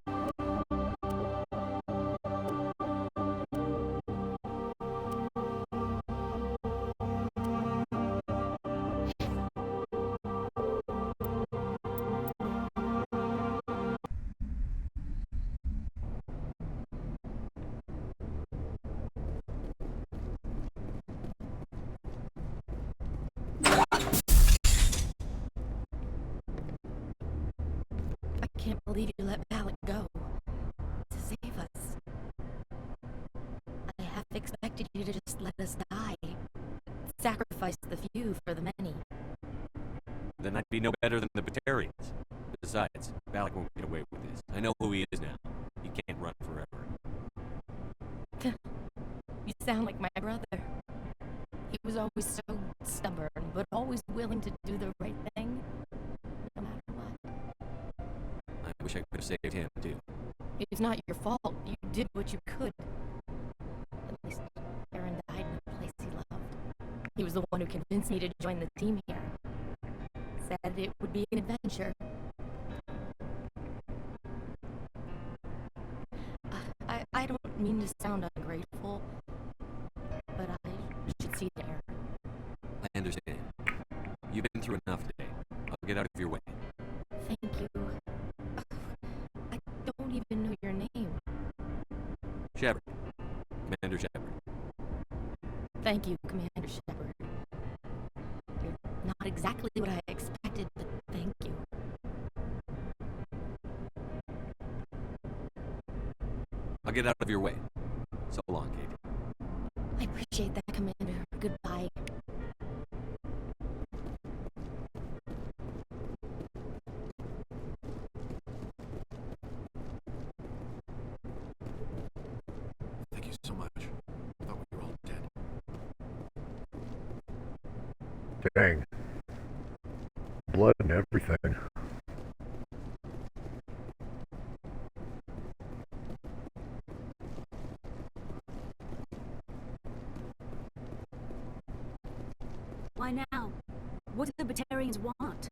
I can't believe you let Balak go. To save us. I half expected you to just let us die. Sacrifice the few for the many. Then I'd be no better than the Batarians. Besides, Balak won't get away with this. I know who he is now. He wish I could have saved him, too. It's not your fault. You did what you could. At least Aaron died in a place he loved. He was the one who convinced me to join the team here. Said it would be an adventure. I don't mean to sound ungrateful, but I should see to Aaron. I understand. You've been through enough today. I'll get out of your way. Thank you. I don't even know your name. Shepard. Commander Shepard. Thank you, Commander Shepard. You're not exactly what I expected, but thank you. I'll get out of your way. So long, Kate. I appreciate that, Commander. Goodbye. Thank you so much. I thought we were all dead. Dang. Blood and everything. Why now? What do the Batarians want?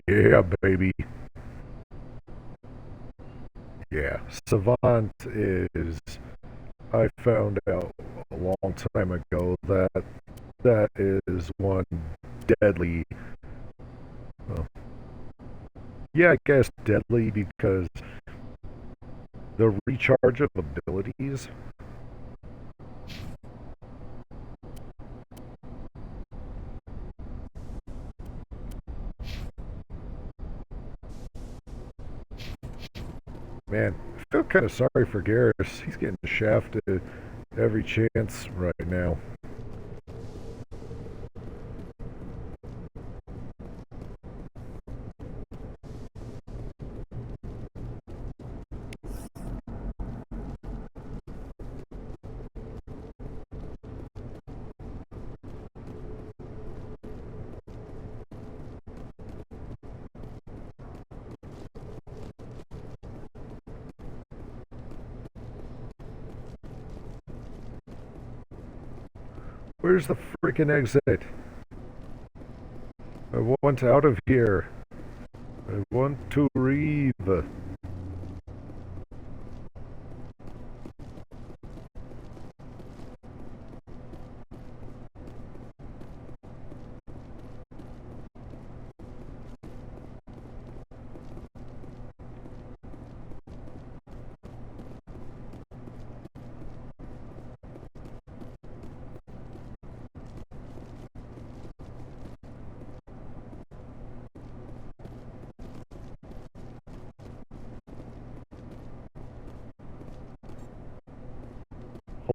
Yeah, baby. Yeah, Savant is... I found out a long time ago that is one deadly... Well, yeah, I guess deadly because the recharge of abilities... Man, I feel kind of sorry for Garrus. He's getting shafted every chance right now. Where's the freaking exit? I want out of here. I want to leave.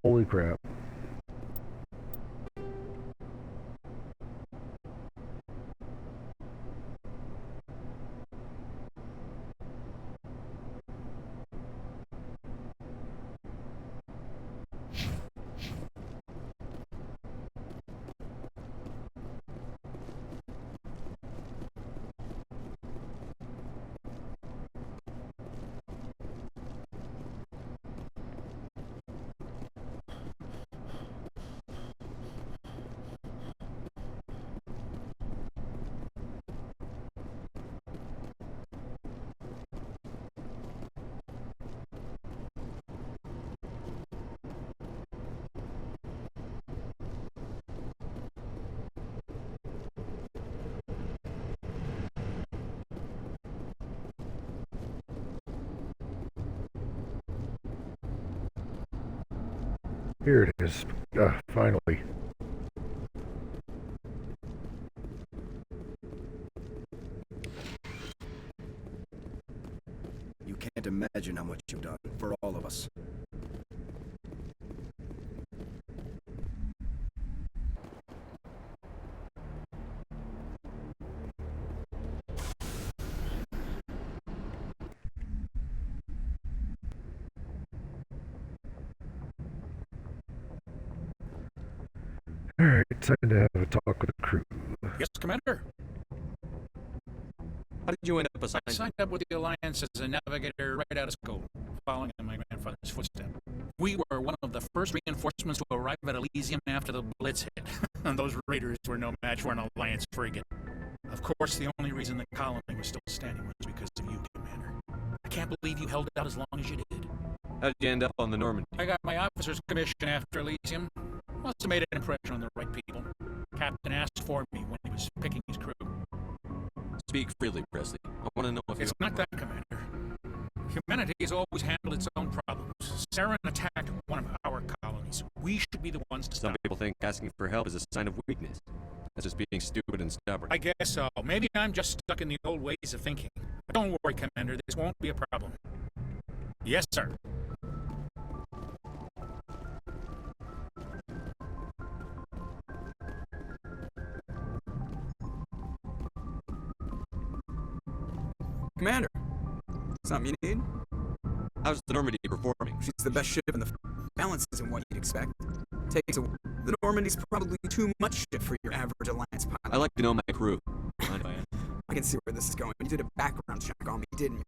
Holy crap. Here it is. Finally. You can't imagine how much you've done for all of us. Alright, time to have a talk with the crew. Yes, Commander. How did you end up I assigned? signed up with the Alliance as a navigator right out of school, following in my grandfather's footsteps. We were one of the first reinforcements to arrive at Elysium after the Blitz hit, and those raiders were no match for an Alliance frigate. Of course, the only reason the colony was still standing was because of you, Commander. I can't believe you held out as long as you did. How did you end up on the Normandy? I got my officer's commission after Elysium. Must have made an impression on the right people. Captain asked for me when he was picking his crew. Speak freely, Presley. I want to know if It's not that, Commander. Humanity has always handled its own problems. Saren attacked one of our colonies. We should be the ones to Some stop. people think asking for help is a sign of weakness. That's just being stupid and stubborn. I guess so. Maybe I'm just stuck in the old ways of thinking. But don't worry, Commander. This won't be a problem. Yes, sir. Commander, something you need? How's the Normandy performing? She's the best ship in the balance isn't what you'd expect. Takes a the Normandy's probably too much shit for your average Alliance pilot. I like to know my crew. Mind if I ask? I can see where this is going. You did a background check on me, didn't you?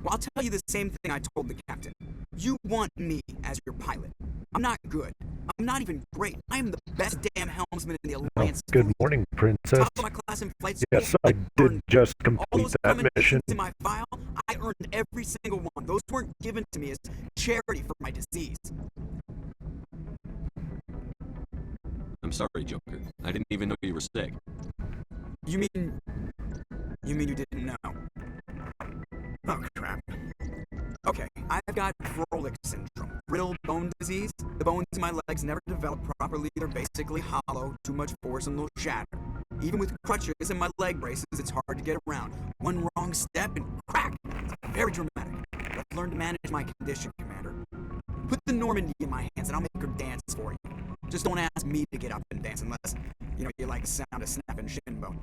Well, I'll tell you the same thing I told the captain. You want me as your pilot. I'm not good. I'm not even great. I am the best damn helmsman in the Alliance. Good morning, Princess. Top of my class in flight school. Yes, I did just All complete those that mission. commendations in my file, I earned every single one. Those weren't given to me as charity for my disease. I'm sorry, Joker. I didn't even know you were sick. You mean you didn't know? Oh, crap. Okay, I've got Froelich syndrome, brittle bone disease. The bones in my legs never develop properly. They're basically hollow, too much force and they'll shatter. Even with crutches and my leg braces, it's hard to get around. One wrong step and crack! It's very dramatic. I've learned to manage my condition, Commander. Put the Normandy in my hands and I'll make her dance for you. Just don't ask me to get up and dance unless, you like the sound of snapping shin bone.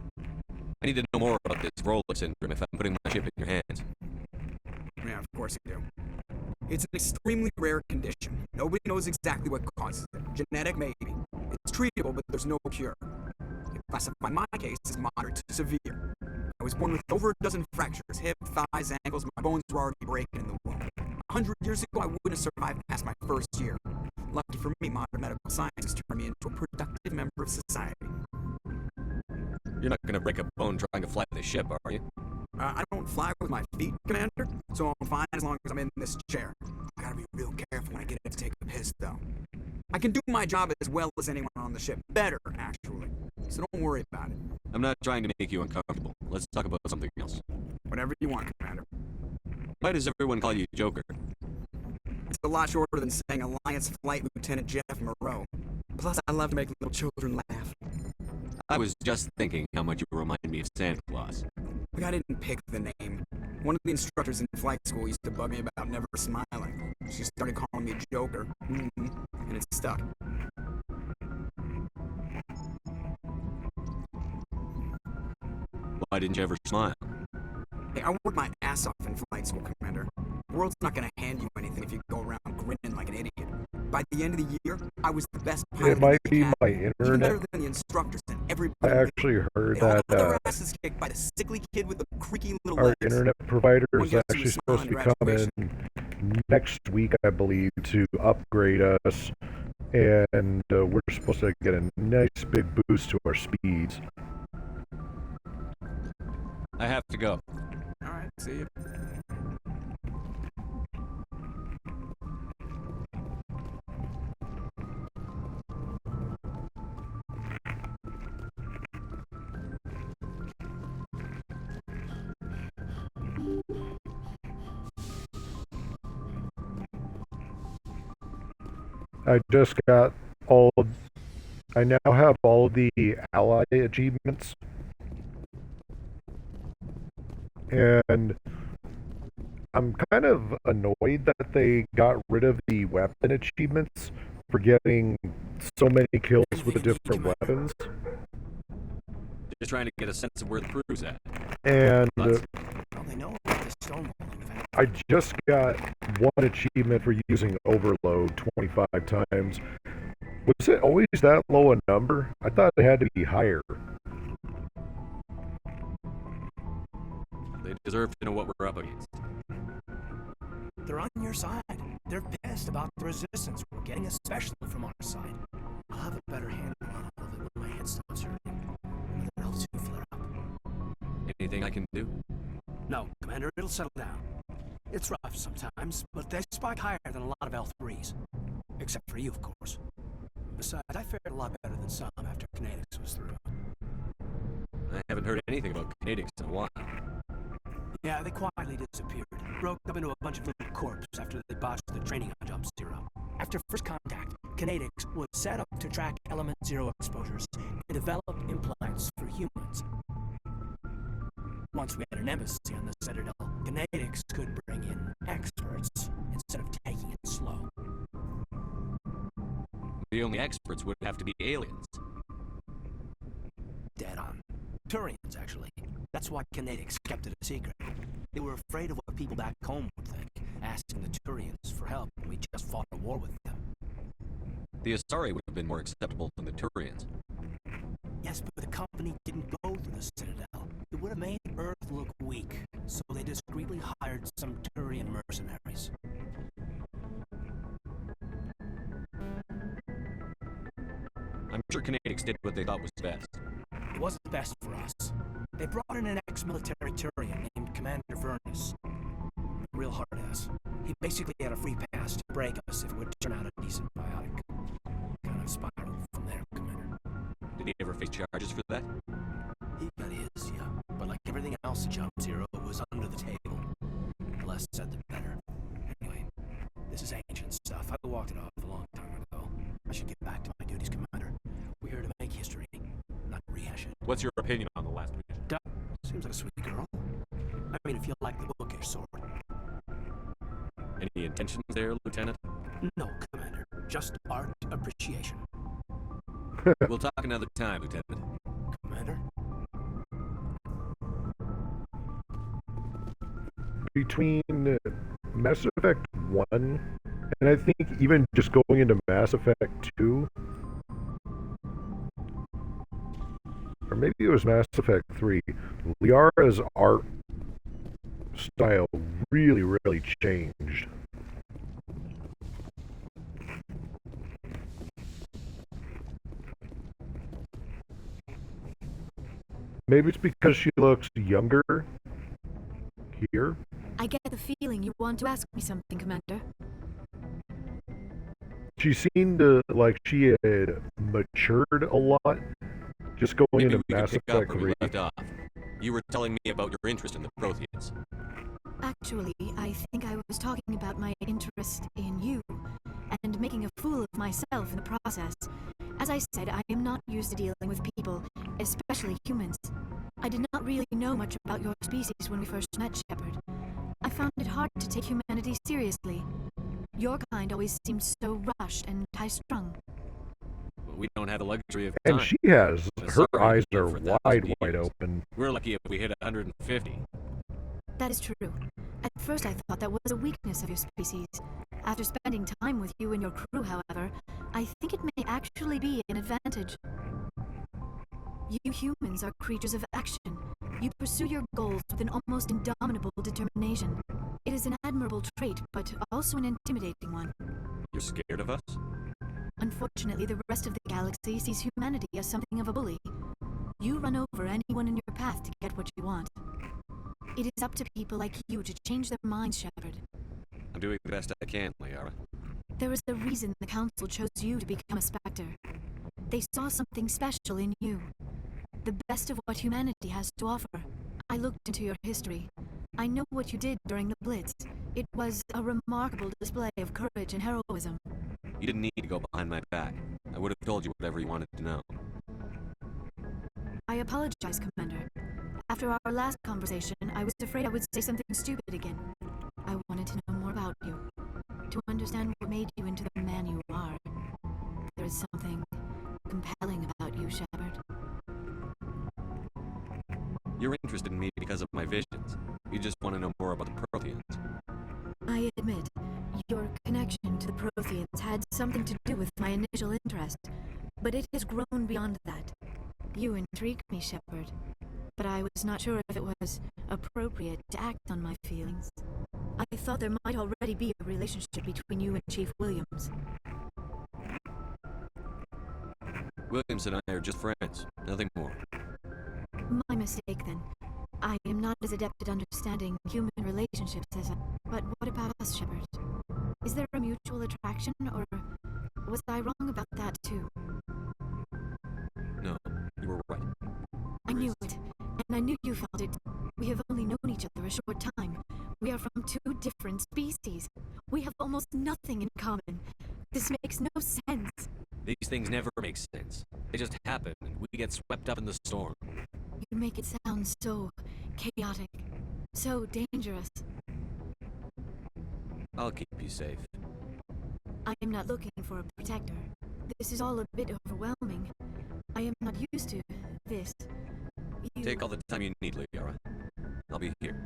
I need to know more about this Froelich syndrome if I'm putting my ship in your hands. Yeah, of course you do. It's an extremely rare condition. Nobody knows exactly what causes it. Genetic, maybe. It's treatable, but there's no cure. They classify my case as moderate to severe. I was born with over a dozen fractures, hip, thighs, ankles. My bones were already breaking in the womb. 100 years ago, I wouldn't have survived past my first year. Lucky for me, modern medical science has turned me into a productive member of society. You're not gonna break a bone trying to fly the ship, are you? I don't fly with my feet, Commander, so I'm fine as long as I'm in this chair. I gotta be real careful when I get up to take a piss, though. I can do my job as well as anyone on the ship. Better, actually. So don't worry about it. I'm not trying to make you uncomfortable. Let's talk about something else. Whatever you want, Commander. Why does everyone call you Joker? It's a lot shorter than saying Alliance Flight Lieutenant Jeff Moreau. Plus, I love to make little children laugh. I was just thinking how much you remind me of Santa Claus. Look, I didn't pick the name. One of the instructors in flight school used to bug me about never smiling. She started calling me Joker, and it stuck. Why didn't you ever smile? Hey, I worked my ass off in flight school, Commander. The world's not gonna hand you anything if you go around grinning like an idiot. By the end of the year, I was the best pilot It might in the be academy, my even internet. better than the instructors and everybody. I actually heard They all that got their asses kicked by the sickly kid with the creaky little our legs. internet provider One is gets to actually smile supposed to in be coming in next week, I believe, to upgrade us. And we're supposed to get a nice big boost to our speeds. I have to go. Alright, see you. I just got all. I now have all of the ally achievements, and I'm kind of annoyed that they got rid of the weapon achievements for getting so many kills with the different weapons. Just trying to get a sense of where the crew's at. And they know about the Stonewall event. I just got one achievement for using Overload 25 times. Was it always that low a number? I thought it had to be higher. They deserve to know what we're up against. They're on your side. They're pissed about the resistance we're getting, especially from our side. I'll have a better handle on all of it when my head stops hurting. Another L2 flare up. Anything I can do? No, Commander, it'll settle down. It's rough sometimes, but they spike higher than a lot of L3s. Except for you, of course. Besides, I fared a lot better than some after Kinetics was through. I haven't heard anything about Kinetics in a while. Yeah, they quietly disappeared. Broke up into a bunch of little corps after they botched the training on Jump Zero. After first contact, Kinetics was set up to track Element Zero exposures and develop implants for humans. Once we had an embassy on the Citadel, Kinetics could bring in experts instead of taking it slow. The only experts would have to be aliens. Dead on. Turians, actually. That's why Kinetics kept it a secret. They were afraid of what people back home would think, asking the Turians for help when we just fought a war with them. The Asari would have been more acceptable than the Turians. Yes, but the company didn't go to the Citadel. It would have made Earth look weak, so they discreetly hired some Turian mercenaries. I'm sure Kinetics did what they thought was best. It wasn't best for us. They brought in an ex-military Turian named Commander Vernus. A real hard-ass. He basically had a free pass to break us if it would turn out a decent biotic. Kind of spiraled from there, Commander. Did he ever face charges for that? He got his, yeah. But like everything else at Jump Zero, it was under the table. The less said, the better. Anyway, this is ancient stuff. I walked it off a long time ago. I should get back to my duties, Commander. We're here to make history, not rehash it. What's your opinion on the last mission? Seems like a sweet girl. I mean, if you like the bookish sort. Any intentions there, Lieutenant? No, Commander. Just art appreciation. We'll talk another time, Lieutenant. Commander? Between Mass Effect 1 and I think even just going into Mass Effect 2, or maybe it was Mass Effect 3, Liara's art style really changed. Maybe it's because she looks younger here. I get the feeling you want to ask me something, Commander. She seemed like she had matured a lot just going Maybe into we Mass could pick Effect up where 3. we left off. You were telling me about your interest in the Protheans. Actually, I think I was talking about my interest in you, and making a fool of myself in the process. As I said, I am not used to dealing with people, especially humans. I did not really know much about your species when we first met, Shepard. I found it hard to take humanity seriously. Your kind always seemed so rushed and high-strung. We don't have the luxury of And time. she has, her eyes are for thousands wide of years. open. We're lucky if we hit 150. That is true. At first I thought that was a weakness of your species. After spending time with you and your crew, however, I think it may actually be an advantage. You humans are creatures of action. You pursue your goals with an almost indomitable determination. It is an admirable trait, but also an intimidating one. You're scared of us? Unfortunately, the rest of the galaxy sees humanity as something of a bully. You run over anyone in your path to get what you want. It is up to people like you to change their minds, Shepard. I'm doing the best I can, Liara. There is a reason the Council chose you to become a Spectre. They saw something special in you. The best of what humanity has to offer. I looked into your history. I know what you did during the Blitz. It was a remarkable display of courage and heroism. You didn't need to go behind my back. I would have told you whatever you wanted to know. I apologize, Commander. After our last conversation, I was afraid I would say something stupid again. I wanted to know more about you, to understand what made you into the man you are. There is something compelling about you, Shepard. You're interested in me because of my visions. You just want to know more about the Protheans. I admit, your connection to the Protheans had something to do with my initial interest, but it has grown beyond that. You intrigue me, Shepard, but I was not sure if it was appropriate to act on my feelings. I thought there might already be a relationship between you and Chief Williams. Williams and I are just friends, nothing more. My mistake, then. I am not as adept at understanding human relationships as I... But what about us, Shepard? Is there a mutual attraction, or was I wrong about that, too? No, you were right. I knew it, and I knew you felt it. We have only known each other a short time. We are from two different species. We have almost nothing in common. This makes no sense. These things never make sense. They just happen, and we get swept up in the storm. You make it sound so chaotic, so dangerous. I'll keep you safe. I am not looking for a protector. This is all a bit overwhelming. I am not used to this. Take all the time you need, Liara. I'll be here.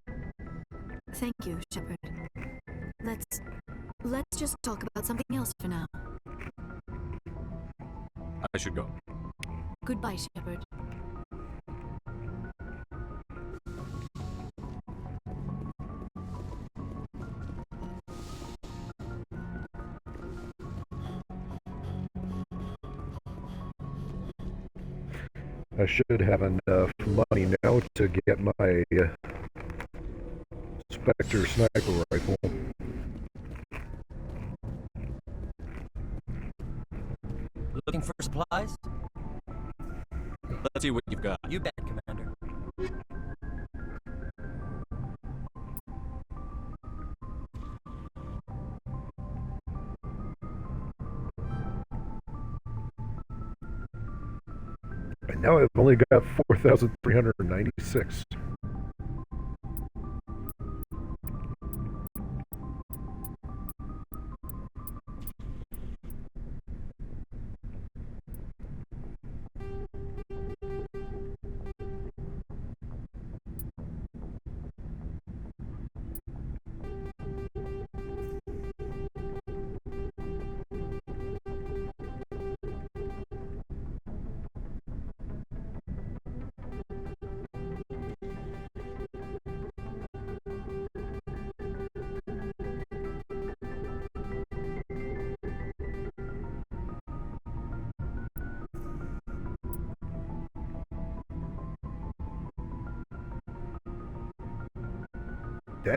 Thank you, Shepard. Let's just talk about something else for now. I should go. Goodbye, Shepard. I should have enough money now to get my Spectre sniper rifle. Looking for supplies? Let's see what you've got. You bet, Commander. And now I've only got 4,396.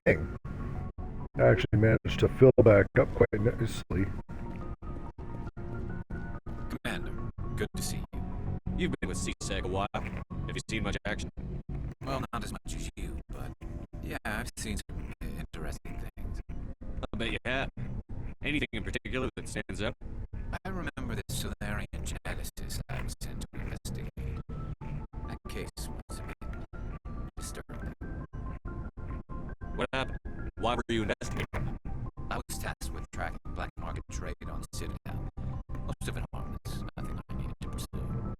Dang. I actually managed to fill back up quite nicely. Commander, good to see you. You've been with CSEC a while. Have you seen much action? Well, not as much as you, but yeah, I've seen some interesting things. I'll bet you have. Anything in particular that stands out? I remember the Solarian Genesis I was sent to investigate. That case was a bit disturbing. What happened? Why were you investigating? I was tasked with tracking black market trade on Citadel. Most of it harmless, nothing I needed to pursue.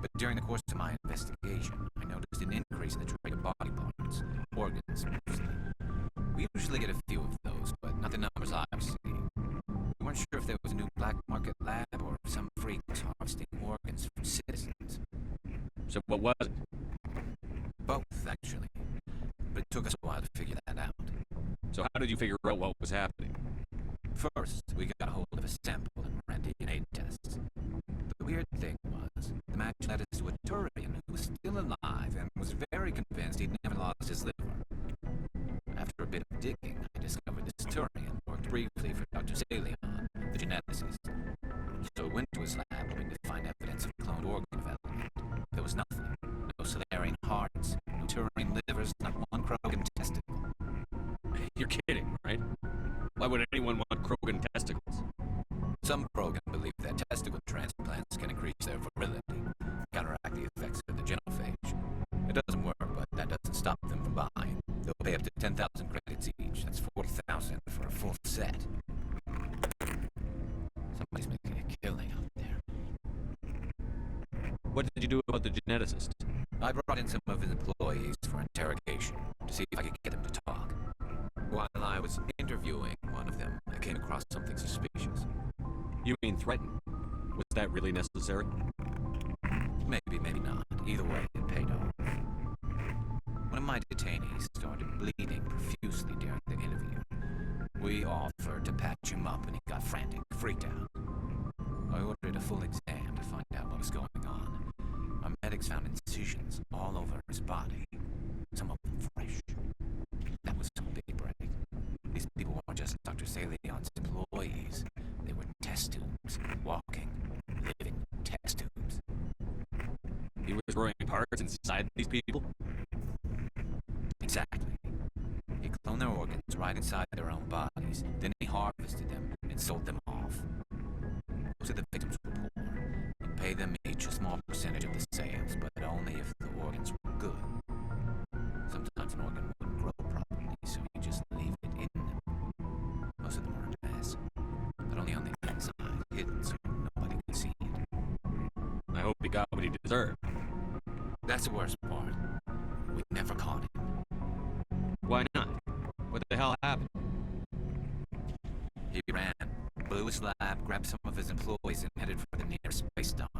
But during the course of my investigation, I noticed an increase in the trade of body parts, organs mostly. We usually get a few of those, but not the numbers I've seen. We weren't sure if there was a new black market lab or if some freak was harvesting organs from citizens. So what was it? Both, actually. But it took us a while to figure that out. So how did you figure out what was happening? First, we got a hold of a sample and ran DNA tests. The weird thing was, the match led us to a Turian who was still alive and was very convinced he'd never lost his liver. After a bit of digging, I discovered this Turian worked briefly for Dr. Salion, the geneticist. So I went to his lab hoping to find evidence of cloned organ development. There was nothing. No Solarian hearts, no Turian livers, not one Krogan testicle. You're kidding, right? Why would anyone want Krogan testicles? Some Krogan believe that testicle transplants can increase their virility, counteract the effects of the genophage. It doesn't work, but that doesn't stop them from buying. They'll pay up to 10,000 credits each. That's 40,000 for a full set. Somebody's making a killing out there. What did you do about the geneticist? I brought in some of his employees for interrogation to see if I could get them to talk. While I was interviewing one of them, I came across something suspicious. You mean threatened? Was that really necessary? Maybe, maybe not. Either way, it paid off. One of my detainees started bleeding profusely during the interview. We offered to patch him up and he got frantic, freaked out. I ordered a full exam to find out what was going on. Our medics found incisions all over his body, some of them fresh. That was some big break. These people weren't just Dr. Salion's employees. They were test tubes, walking, living test tubes. He was growing parts inside these people? Exactly. He cloned their organs right inside their own bodies. Then he harvested them and sold them off. Most of the victims were poor. He'd pay them each a small percentage of the sales, but only if the organs were good. Sometimes an organ wouldn't grow properly, so he'd just leave it in them. Most of them were a mess, but only on the inside, hidden so nobody could see it. I hope he got what he deserved. That's the worst part. We never caught him. Why not? What the hell happened? He ran, blew his lab, grabbed some of his employees, and headed for the nearest space dock.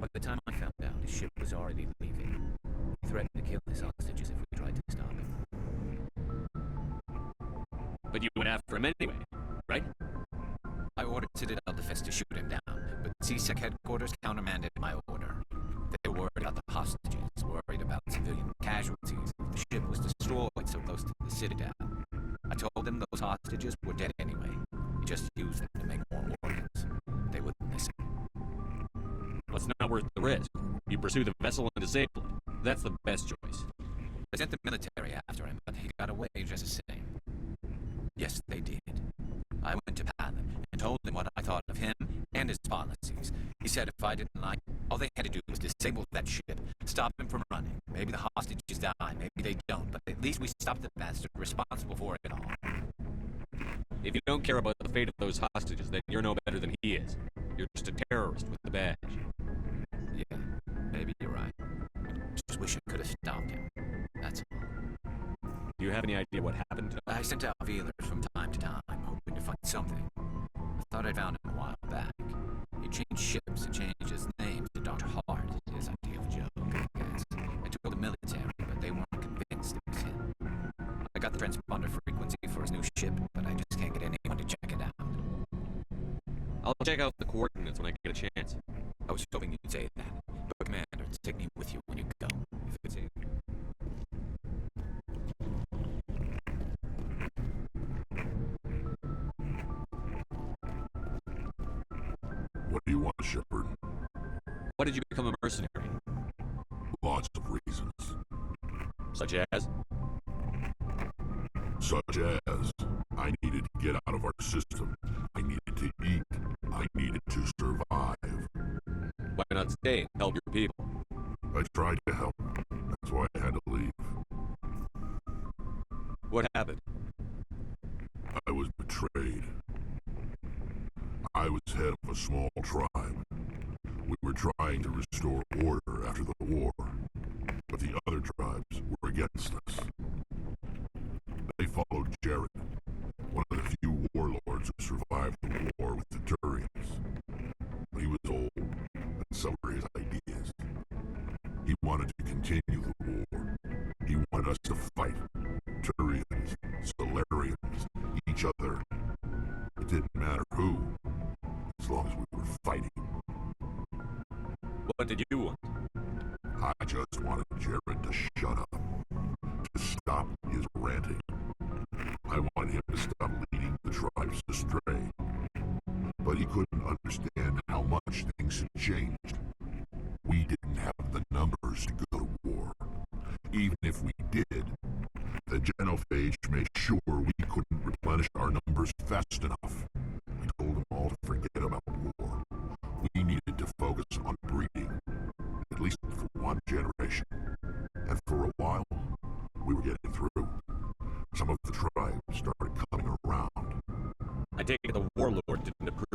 By the time I found out, his ship was already leaving. He threatened to kill his hostages if we tried to stop him. But you went after him anyway, right? I ordered Citadel Defense to shoot him down, but CSEC headquarters countermanded my order. They were worried about the hostages, worried about civilian casualties. The ship was destroyed so close to the Citadel. I told them those hostages were dead anyway. He just used them to make more organs. They wouldn't listen. Well, it's not worth the risk. You pursue the vessel and disable it. That's the best choice. They sent the military after him, but he got away just the same. Yes, they did. I went to Palin and told him what I thought of him and his policies. He said if I didn't like it, all they had to do was disable that ship, stop him from running. Maybe the hostages die, maybe they don't, but at least we stopped the bastard responsible for it all. If you don't care about the fate of those hostages, then you're no better than he is. You're just a terrorist with the badge. Yeah, maybe you're right. I just wish I could have stopped him. That's all. Do you have any idea what happened to him? I sent out feelers from time to time, hoping to find something. I thought I'd found him a while back. He changed ships and changed his name to Dr. Hart, his idea of a joke, I guess. I told the military, but they weren't convinced it was him. I got the transponder frequency for his new ship, but I just can't get anyone to check it out. I'll check out the coordinates when I get a chance. I was hoping you'd say that. But Commander, take me with you when you go, if it's in. What do you want, Shepard? Why did you become a mercenary? Lots of reasons. Such as? Such as, I needed to get out of our system. I needed to eat. I needed to survive. Why not stay and help your people? I tried to help. That's why I had to leave. What happened? I was betrayed. I was head of a small tribe. We were trying to restore order after the war, but the other tribes were against us. They followed Jared, one of the few warlords who survived the war with the Turians. But he was old, and so were his ideas. He wanted to continue the war. He wanted us to fight. Turians, Solarians, each other. It didn't matter who, as long as we were fighting. What did you want? I just wanted Jared to shut up, to stop his ranting. I wanted him to stop leading the tribes astray. But he couldn't understand how much things had changed. We didn't have the numbers to go to war. Even if we did, the genophage made sure we couldn't replenish our numbers fast enough. I told them all to forget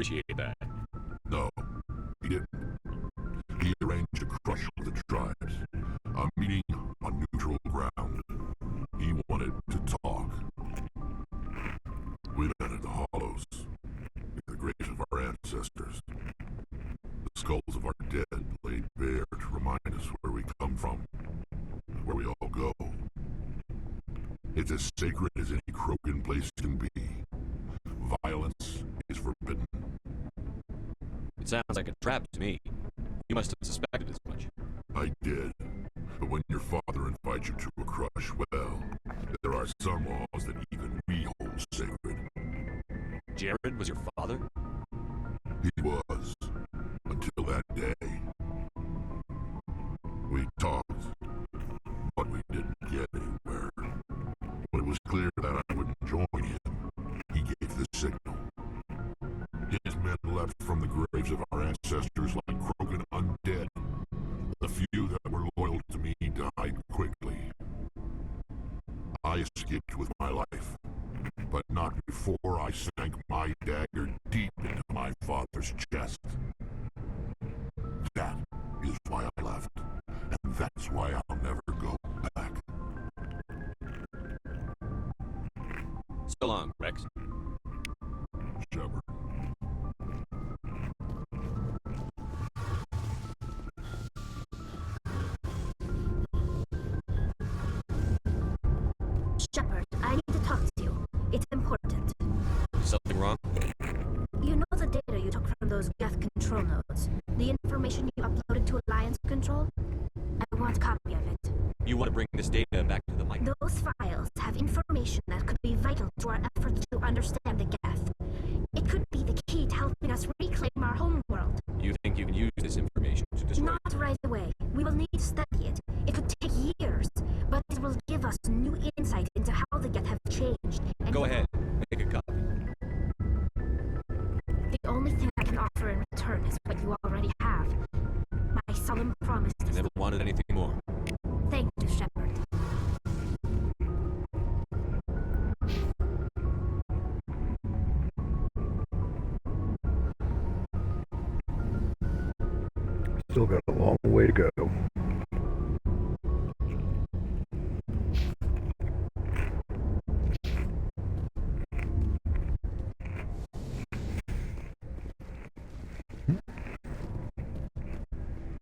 appreciate that. No, he didn't. He arranged a crush with the tribes. A meeting on neutral ground. He wanted to talk. We met at the Hollows, near the graves of our ancestors. The skulls of our dead laid bare to remind us where we come from, and where we all go. It's as sacred as any Krogan place can be. Violence is forbidden. It sounds like a trap to me. You must have suspected as much. I did. But when your father invites you to a crush, well, there are some laws that even we hold sacred. Jared was your father? He was. Until that day. We talked, but we didn't get anywhere. When it was clear that I wouldn't join him, he gave the signal. His men leapt from the graves of our ancestors like Krogan undead. The few that were loyal to me died quickly. I escaped with my life, but not before I sank my dagger deep into my father's chest. That is why I left, and that's why I'll never go back. So long, Rex. Shepard. Shepard, I need to talk to you. It's important. Something wrong? You know the data you took from those Geth control nodes? The information you uploaded to Alliance Control? I want a copy of it. You want to bring this data back to the mic? Those files have information that could be vital to our efforts to understand the Geth. It could be the key to helping us reclaim our homeworld. You think you can use this information to destroy? Not right away. We will need to study it. It could take years, but it will give us new insight into how the Geth have changed. And Go ahead. Make a copy. The only thing I can offer in return is what you already have. My solemn promise I never wanted anything more. Thank you, Shepard. Still got a long way to go.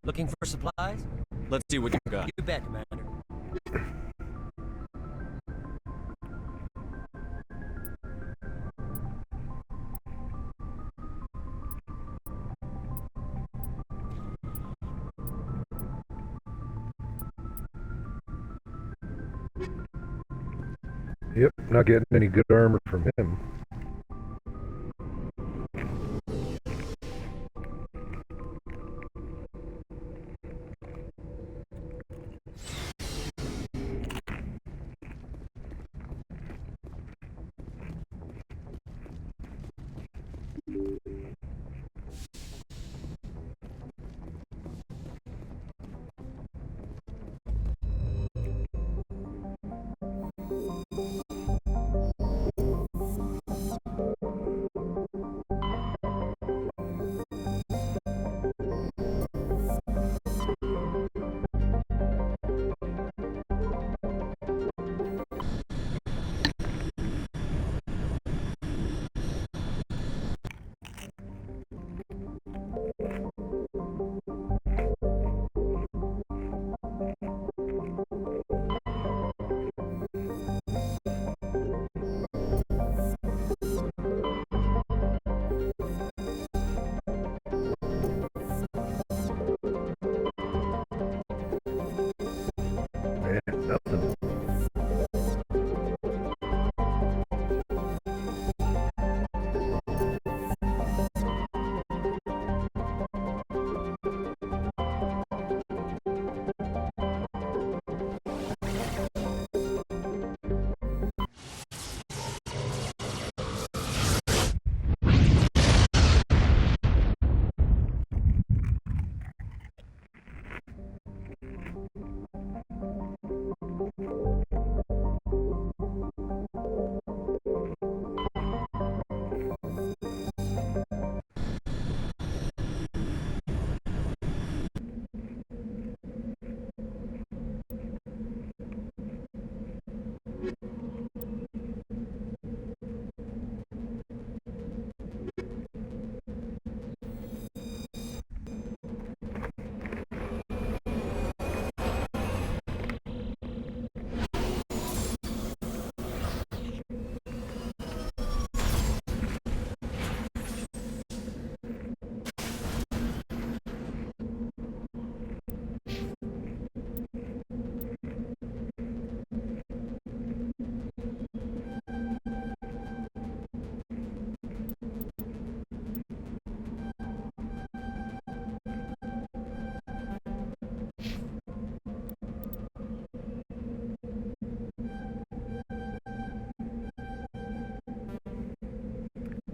Looking for supplies? Let's see what you got. You bet, Commander. Yep, not getting any good armor from him.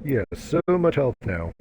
Yeah, so much health now.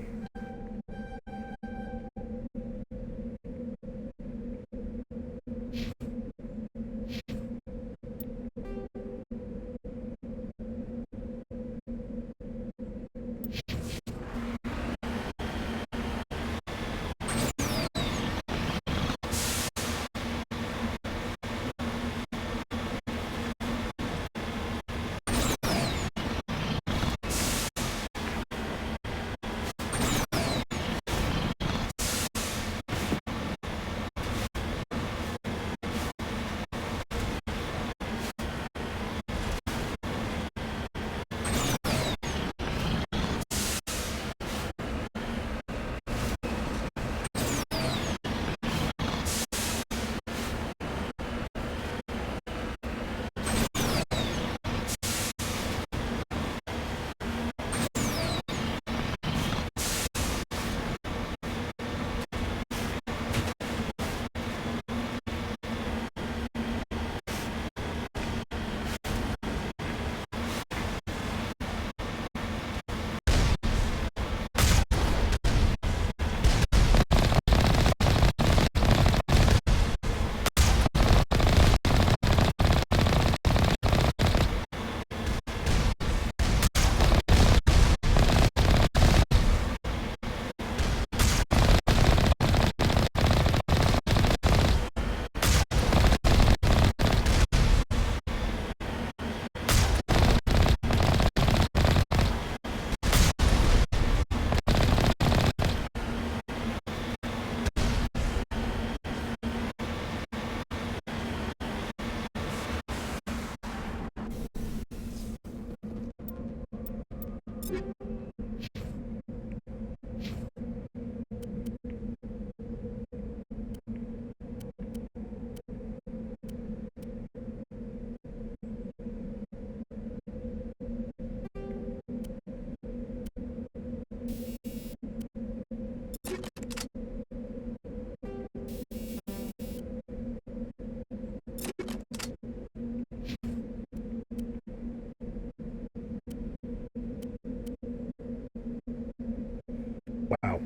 Wow.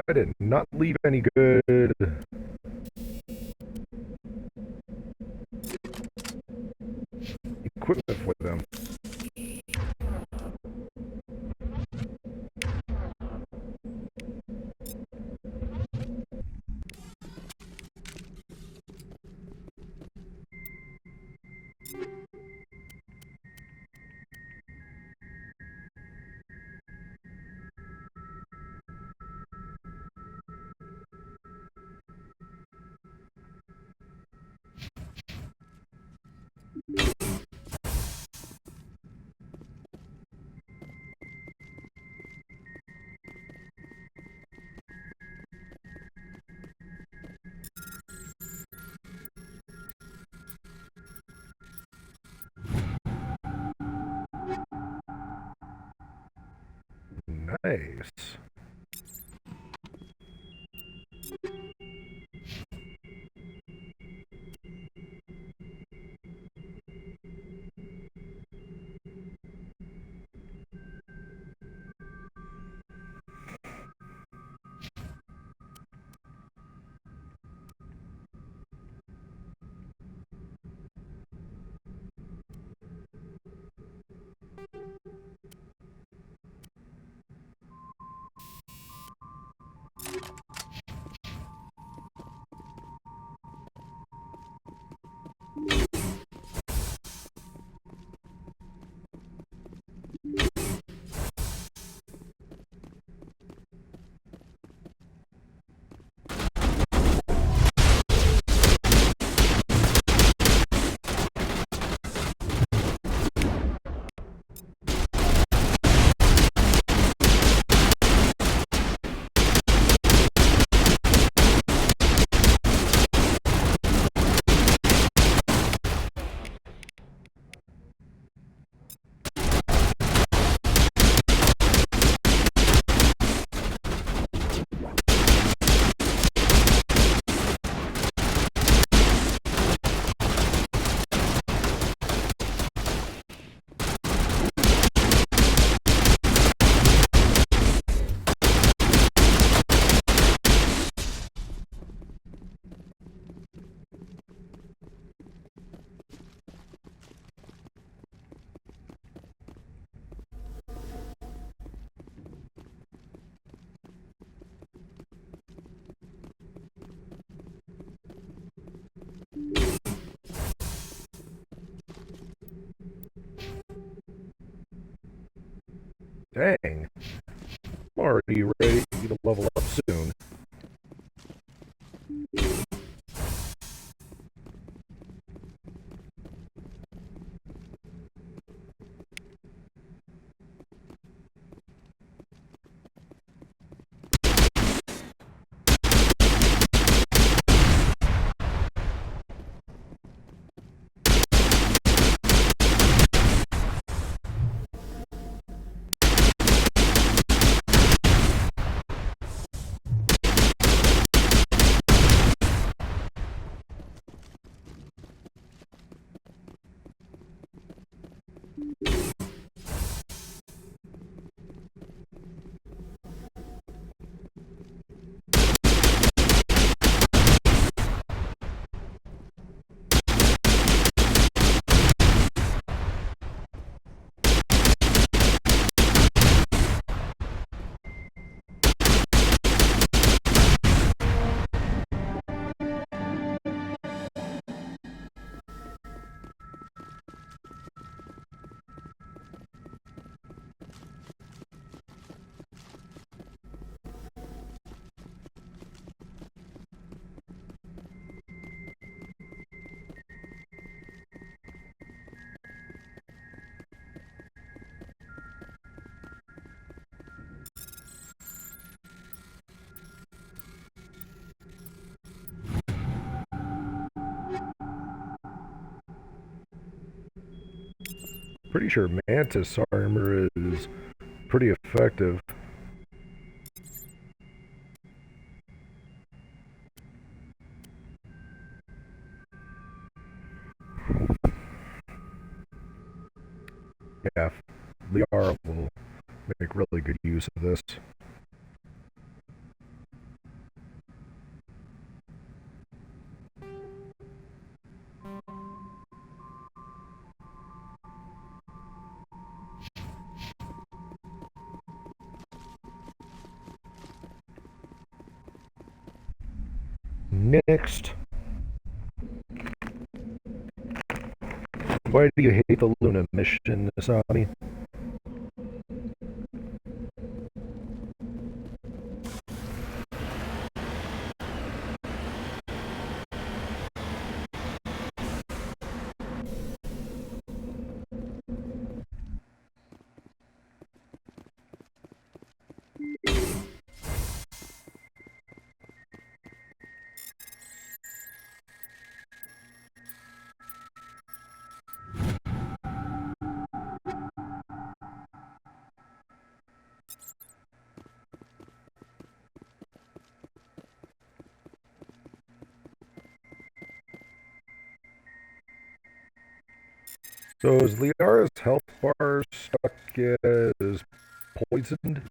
I did not leave any good equipment for them. Nice. Dang. I'm already ready to level up soon. Pretty sure Mantis armor is pretty effective. Yeah, Liara will make really good use of this. Next. Why do you hate the Luna mission, Asami? So is Liara's health bar stuck as poisoned?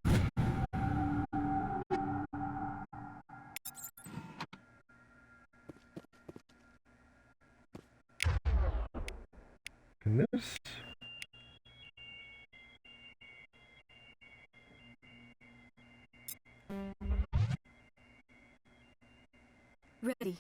Can this... Ready.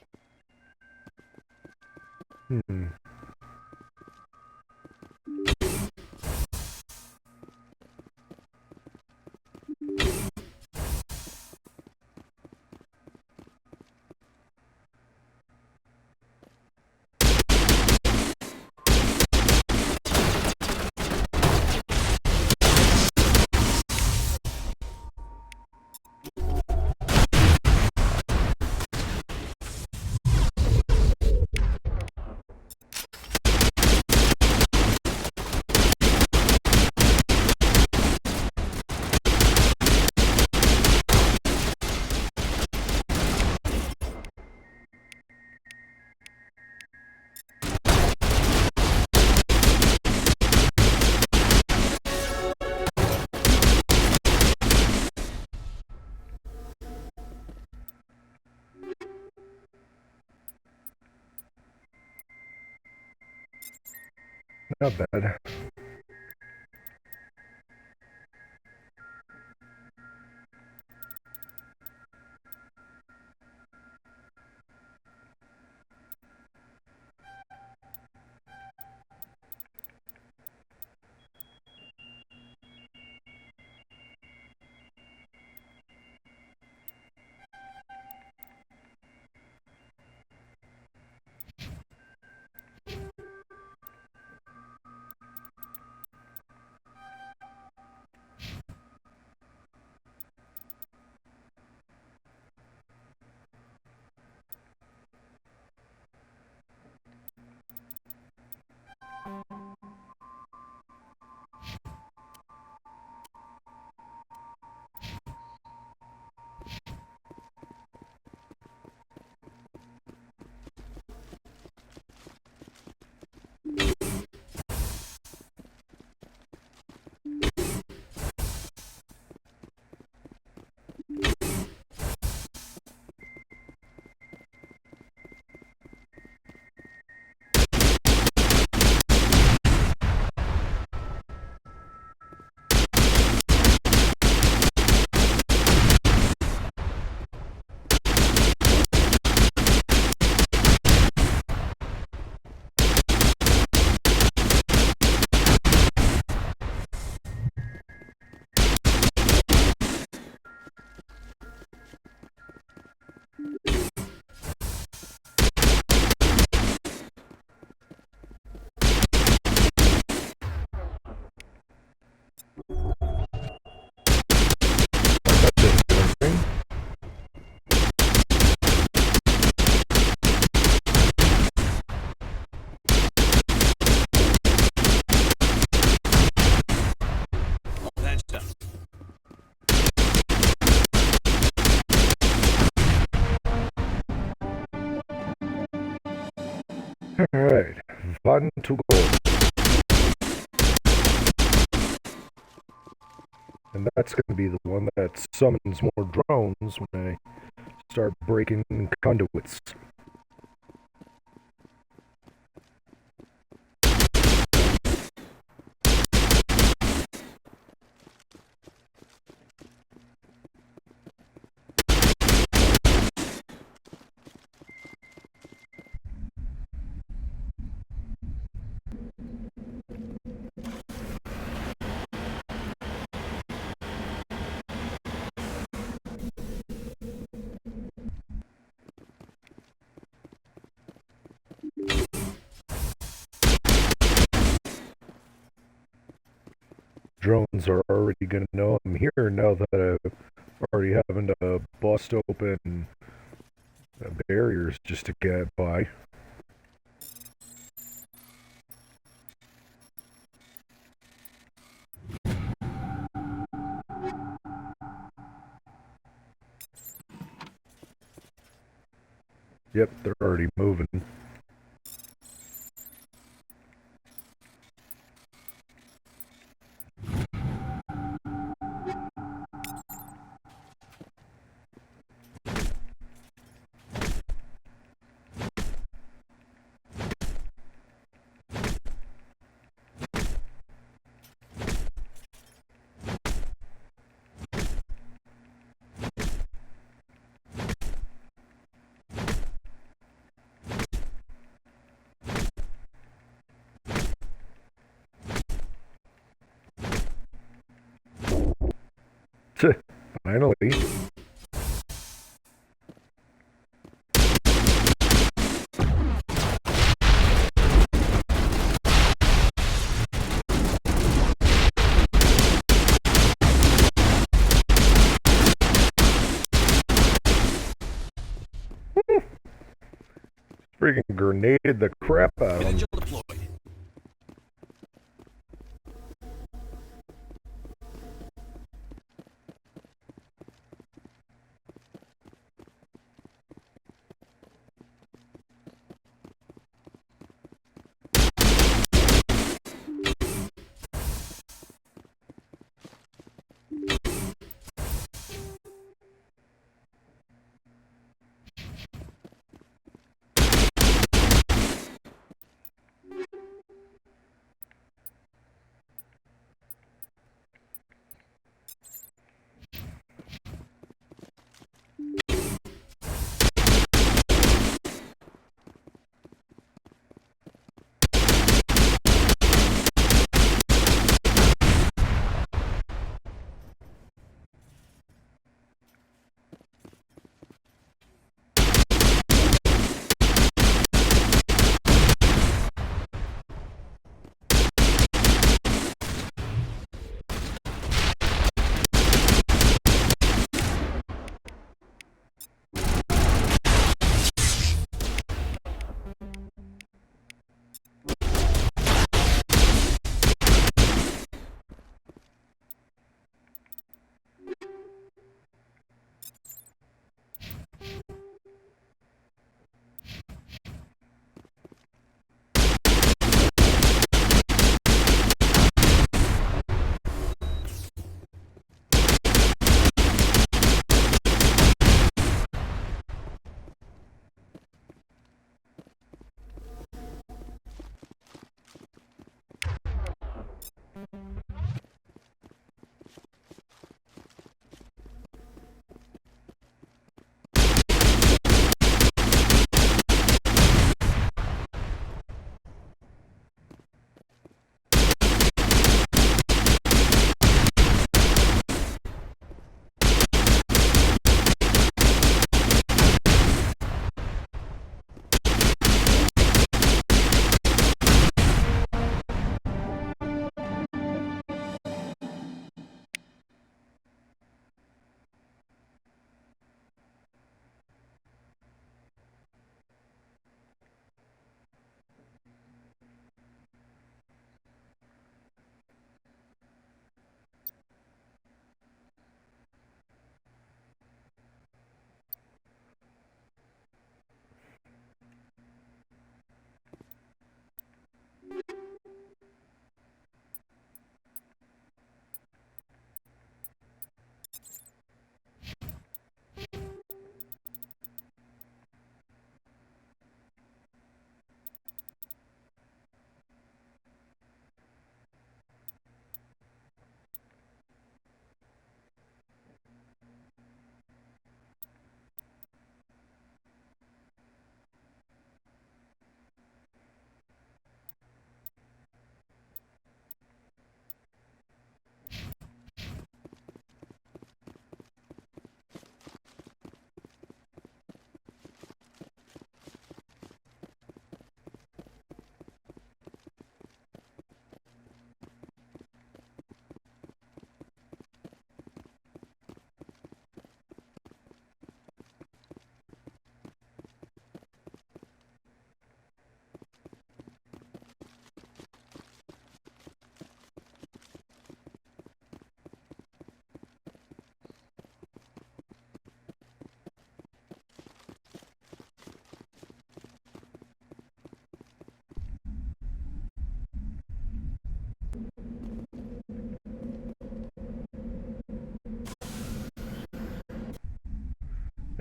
Not bad. Alright, fun to go. And that's going to be the one that summons more drones when I start breaking conduits. Drones are already going to know I'm here now that I'm already having to bust open barriers just to get by. Yep, they're already moving. Finally. Freaking grenaded the crap out of him.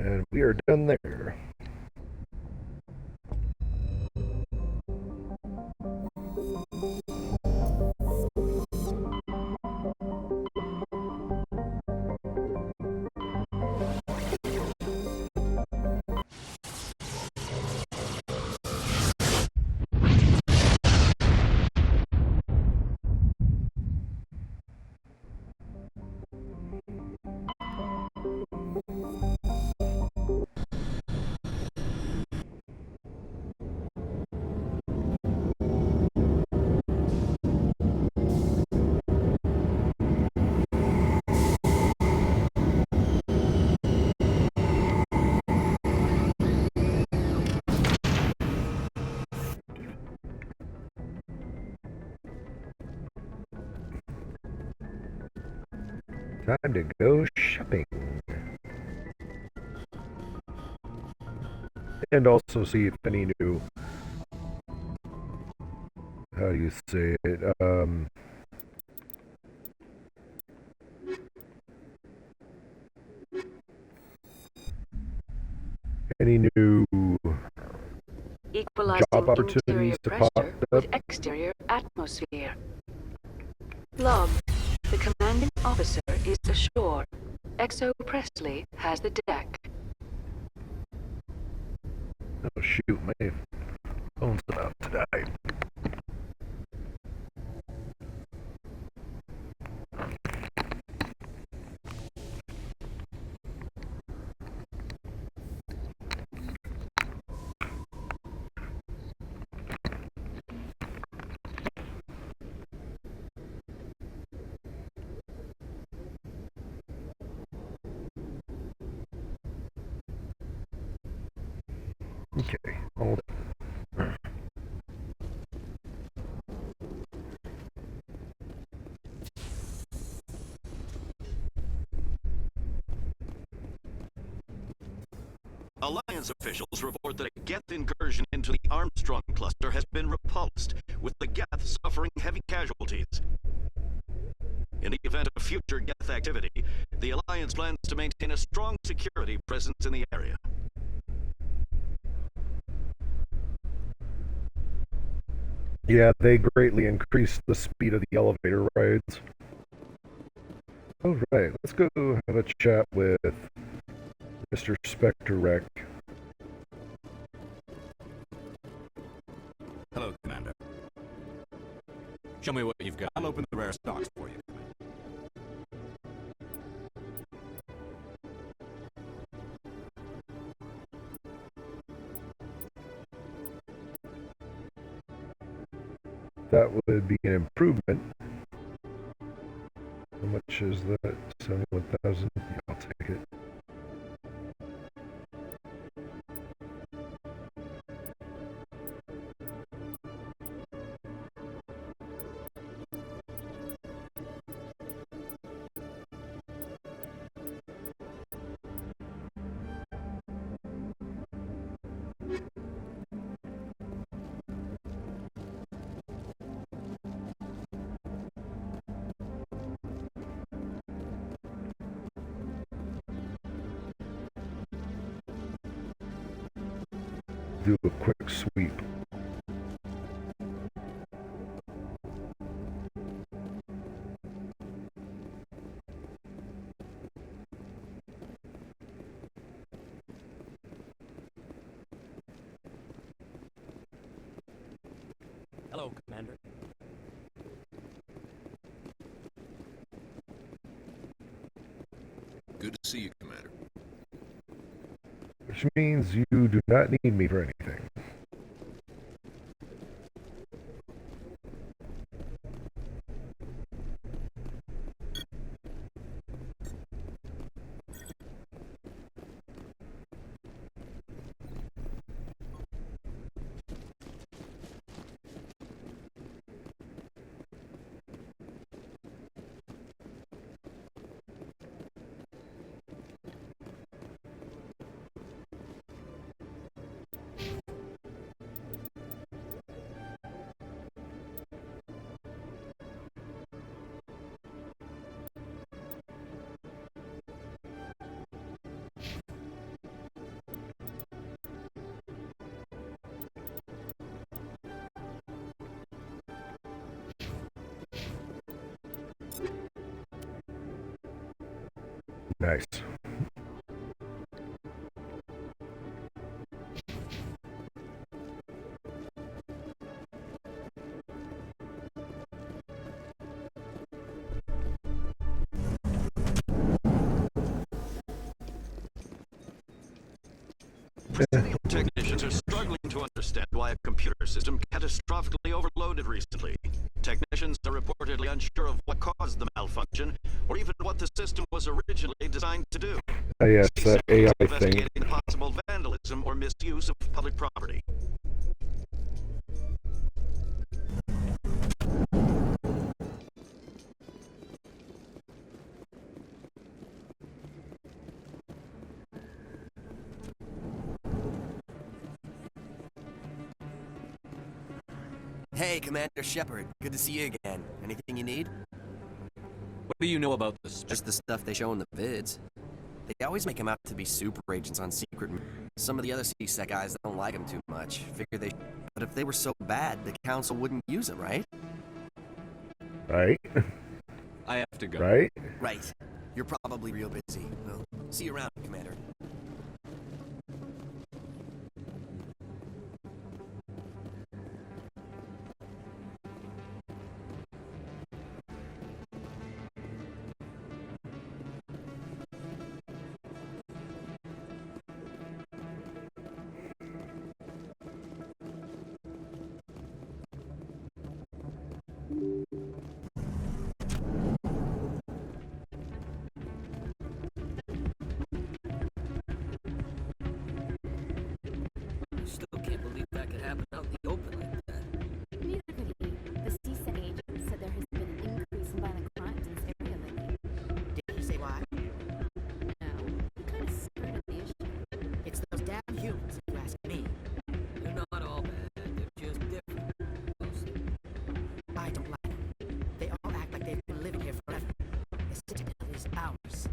And we are done there. Time to go shopping. And also see if any new, how do you say it, any new Equalizing job opportunities interior to pop pressure up. with exterior atmosphere. Log. The commanding officer is ashore. XO Presley has the deck. Oh shoot, my phone's about to die. Okay, hold on. Alliance officials report that a Geth incursion into the Armstrong cluster has been repulsed, with the Geth suffering heavy casualties. In the event of future Geth activity, the Alliance plans to maintain a strong security presence in the area. Yeah, they greatly increased the speed of the elevator rides. Alright, let's go have a chat with Mr. Spectre Wreck. Hello, Commander. Show me what you've got. I'll open the rare stocks for you. That would be an improvement. How much is that? 71,000? Yeah, I'll take it. Do a quick sweep. Hello, Commander. Good to see you, Commander. Which means you do not need me for anything. Nice. Presidial technicians are struggling to understand why a computer system catastrophically overloaded recently. Technicians are reportedly unsure of what caused the malfunction, or even what the system was originally designed to do. Yeah, it's that AI thing. Investigating the possible vandalism or misuse of public property. Hey, Commander Shepard. Good to see you again. Anything you need? What do you know about this? Just the stuff they show in the vids. They always make them out to be super agents on secret. Some of the other CSEC guys don't like them too much. Figure they. But if they were so bad, the Council wouldn't use them, right? Right. I have to go. Right? Right. You're probably real busy. Well, see you around, Commander. Still can't believe that could happen out in the open like that. Neither could he. The CSEC agent said there has been an increase in violent crimes in this area lately. Did he say why? No, he kind of skirted the issue. It's those damn humans, if you ask me. They're not all bad, they're just different. Mostly. I don't like them. They all act like they've been living here forever. The Citadel is ours.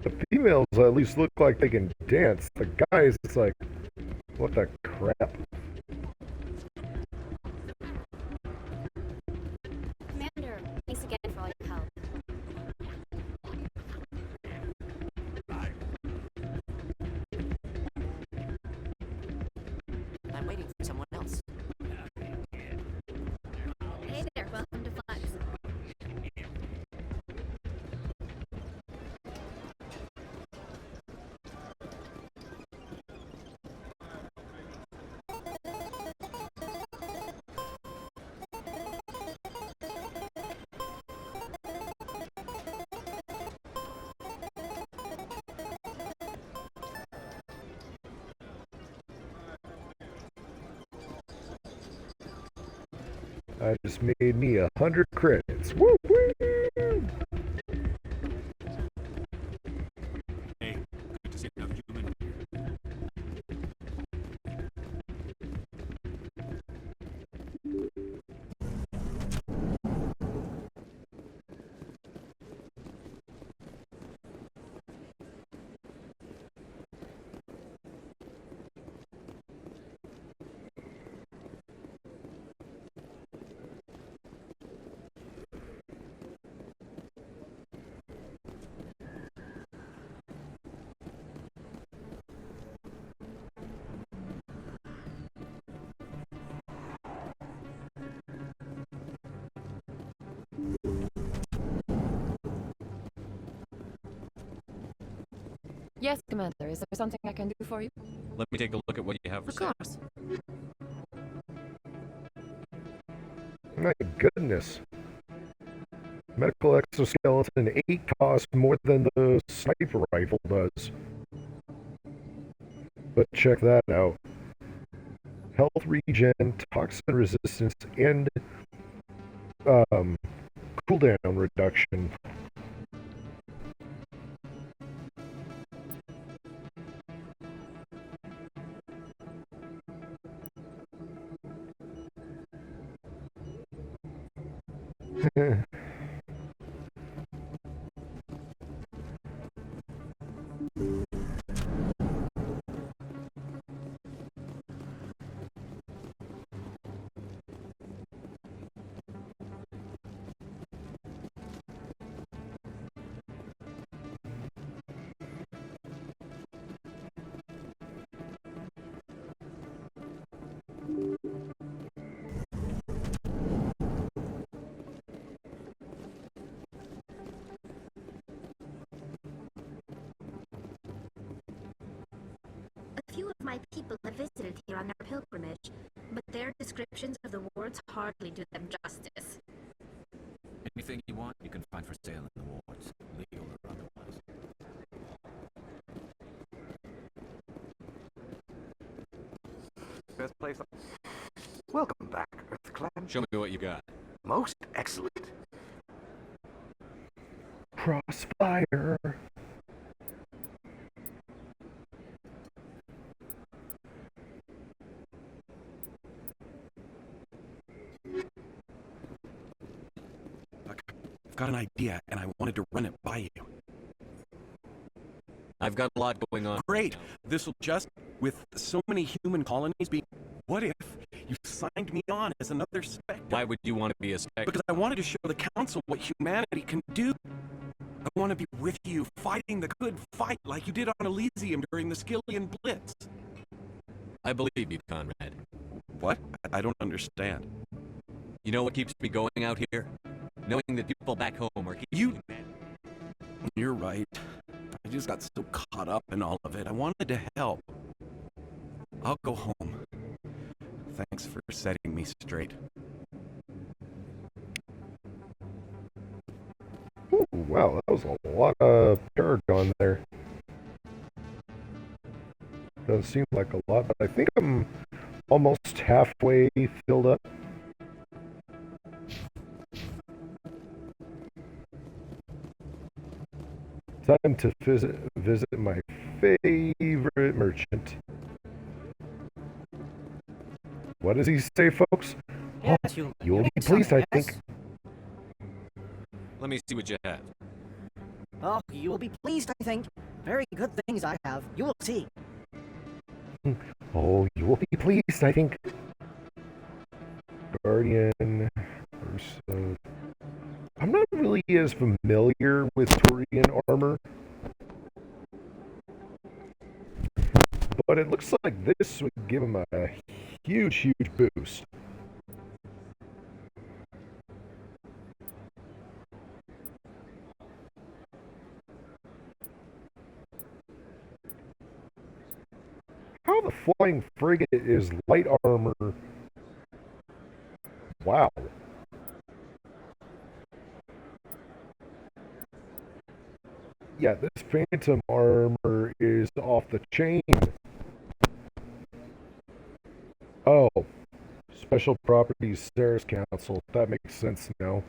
The females at least look like they can dance. The guys, it's like, what the crap? Commander, thanks again for all your help. I'm waiting for someone else. Hey there, welcome to Flex. I just made me 100 credits. Woo woo! Hey, good to see another human. Yes, Commander. Is there something I can do for you? Let me take a look at what you have for Of sale. course. My goodness. Medical exoskeleton 8 costs more than the sniper rifle does. But check that out. Health regen, toxin resistance, and cooldown reduction. my people have visited here on their pilgrimage, but their descriptions of the wards hardly do them justice. Anything you want, you can find for sale in the wards, legal or otherwise. Best place. Welcome back, Earthclan. Show me what you got. Most excellent. Crossfire. I've got an idea, and I wanted to run it by you. I've got a lot going on. Great! This will just, with so many human colonies, be... What if you signed me on as another Spectre? Why would you want to be a Spectre? Because I wanted to show the Council what humanity can do. I want to be with you, fighting the good fight like you did on Elysium during the Skillian Blitz. I believe you, Conrad. What? I don't understand. You know what keeps me going out here? Knowing that people back home are keeping You're right. I just got so caught up in all of it. I wanted to help. I'll go home. Thanks for setting me straight. Ooh, wow, that was a lot of Paragon there. Doesn't seem like a lot, but I think I'm almost halfway filled up. Time to visit my favorite merchant. What does he say, folks? Yes, oh, you'll be pleased, I think. Let me see what you have. Oh, you will be pleased, I think. Very good things I have. You will see. Oh, you will be pleased, I think. Guardian. I'm not really as familiar with Turian armor. But it looks like this would give him a huge boost. How the flying frigate is light armor. Wow. Yeah, this phantom armor is off the chain. Oh, special properties Sarah's Council. That makes sense now.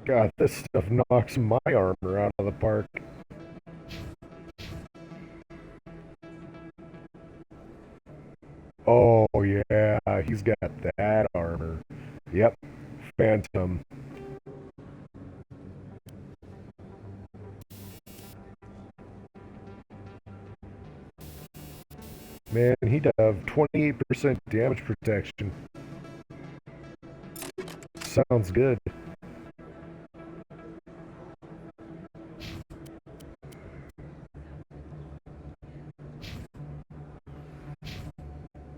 God, this stuff knocks my armor out of the park. Oh yeah, he's got that armor. Yep, Phantom. Man, he'd have 28% damage protection. Sounds good.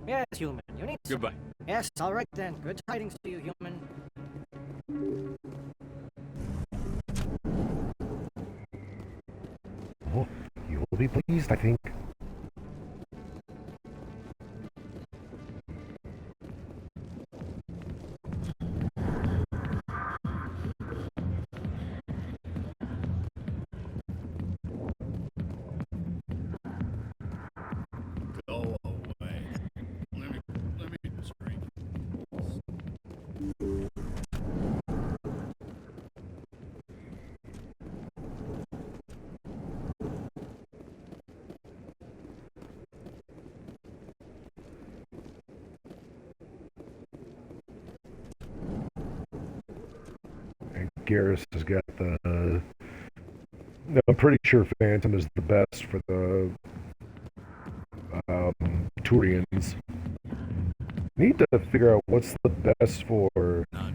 Yes, human. You need... Goodbye. Yes, all right then. Good tidings to you, human. Oh, you will be pleased, I think. Go away. Let me just drink. And Garrus has got the... no, I'm pretty sure Phantom is the best for the Turians. Need to figure out what's the best for... I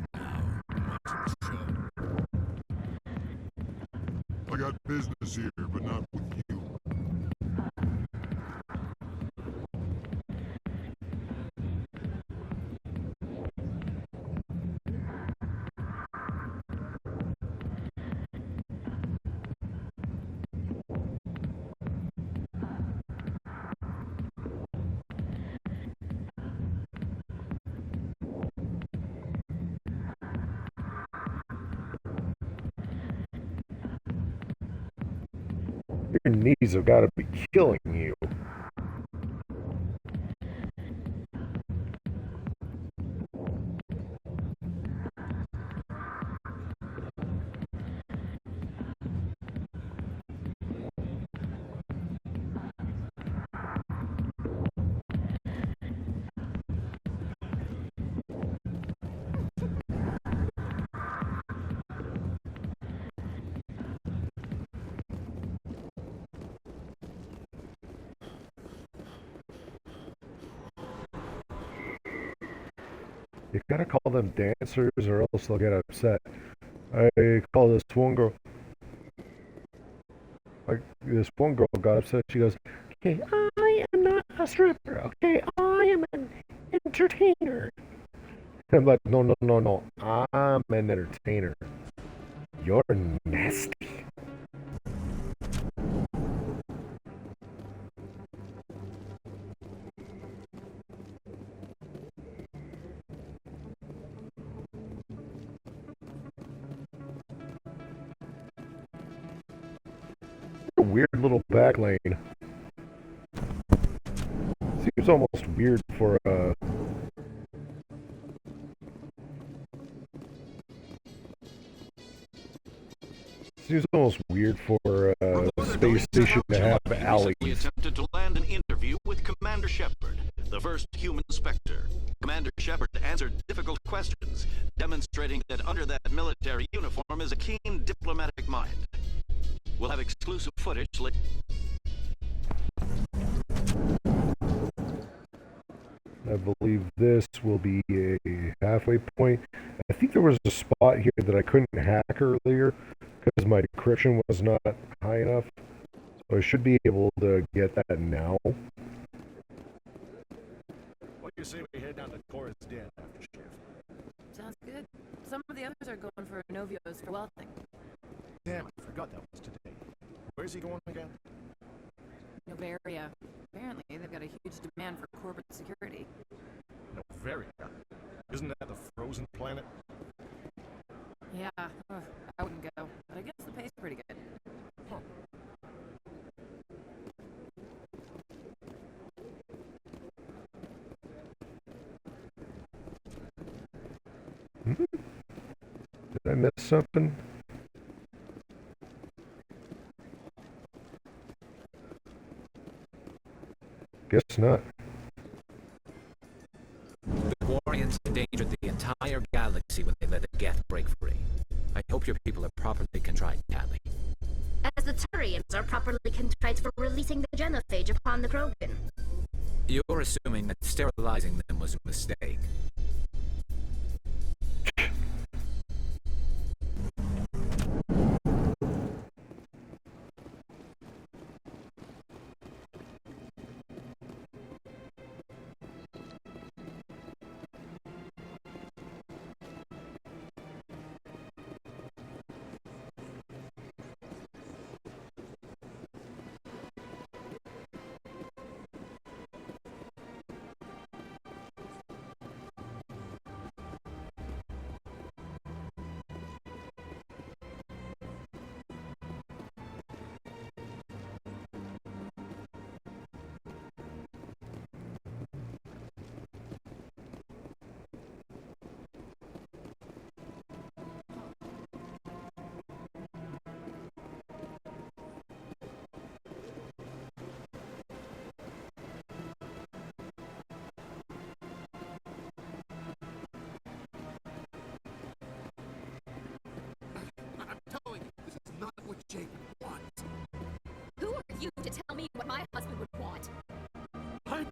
got business here, but not Your knees have got to be killing you. You gotta call them dancers or else they'll get upset. I call this one girl. Like, this one girl got upset. She goes, "Okay, I am not a stripper. Okay, I am an entertainer." I'm like, no, no, no, no. I'm an entertainer. You're nasty. A weird little back lane. Seems almost weird for seems almost weird for space station to have alleys. We attempted to land an interview with Commander Shepard, the first human Spectre. Commander Shepard answered difficult questions, demonstrating that under that military uniform is a keen diplomatic mind. We'll have exclusive footage later. I believe this will be a halfway point. I think there was a spot here that I couldn't hack earlier because my decryption was not high enough. So I should be able to get that now. What do you say we head down to Cora's Den after shift? Sounds good. Some of the others are going for Novios for welding. Damn, I forgot that was today. Where's he going again? Novaria. Apparently, they've got a huge demand for corporate security. Novaria? Isn't that the frozen planet? Yeah, I wouldn't go, but I guess the pay's pretty good. Huh. Did I miss something? Guess not. The Quarians endangered the entire galaxy when they let the Geth break free. I hope your people are properly contrite, Cadley. As the Turians are properly contrite for releasing the genophage upon the Krogan. You're assuming that sterilizing them was a mistake. Jake wants. Who are you to tell me what my husband would want? I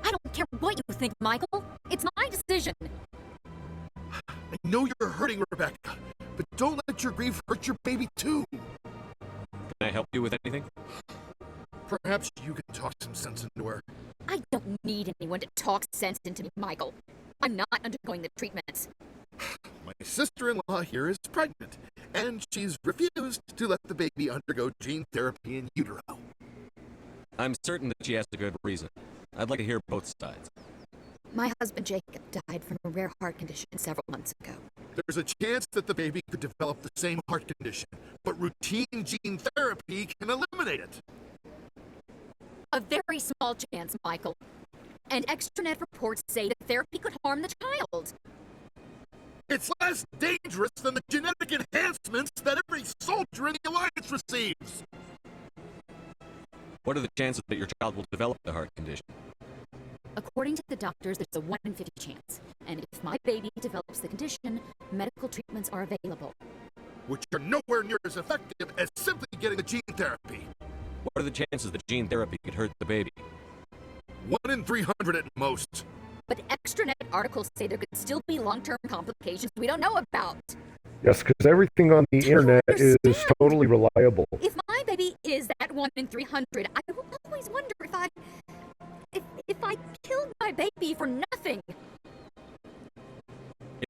don't care what you think, Michael. It's my decision. I know you're hurting Rebecca, but don't let your grief hurt your baby too. Can I help you with anything? Perhaps you can talk some sense into her. I don't need anyone to talk sense into me, Michael. I'm not undergoing the treatments. My sister-in-law here is pregnant, and she's refused to let the baby undergo gene therapy in utero. I'm certain that she has a good reason. I'd like to hear both sides. My husband Jacob died from a rare heart condition several months ago. There's a chance that the baby could develop the same heart condition, but routine gene therapy can eliminate it. A very small chance, Michael. And extranet reports say that therapy could harm the child. It's less dangerous than the genetic enhancements that every soldier in the Alliance receives. What are the chances that your child will develop the heart condition? According to the doctors, there's a 1 in 50 chance. And if my baby develops the condition, medical treatments are available. Which are nowhere near as effective as simply getting the gene therapy. What are the chances that gene therapy could hurt the baby? 1 in 300 at most. But extranet articles say there could still be long-term complications we don't know about. Yes, because everything on the internet is totally reliable. If my baby is that 1 in 300, I will always wonder if I killed my baby for nothing.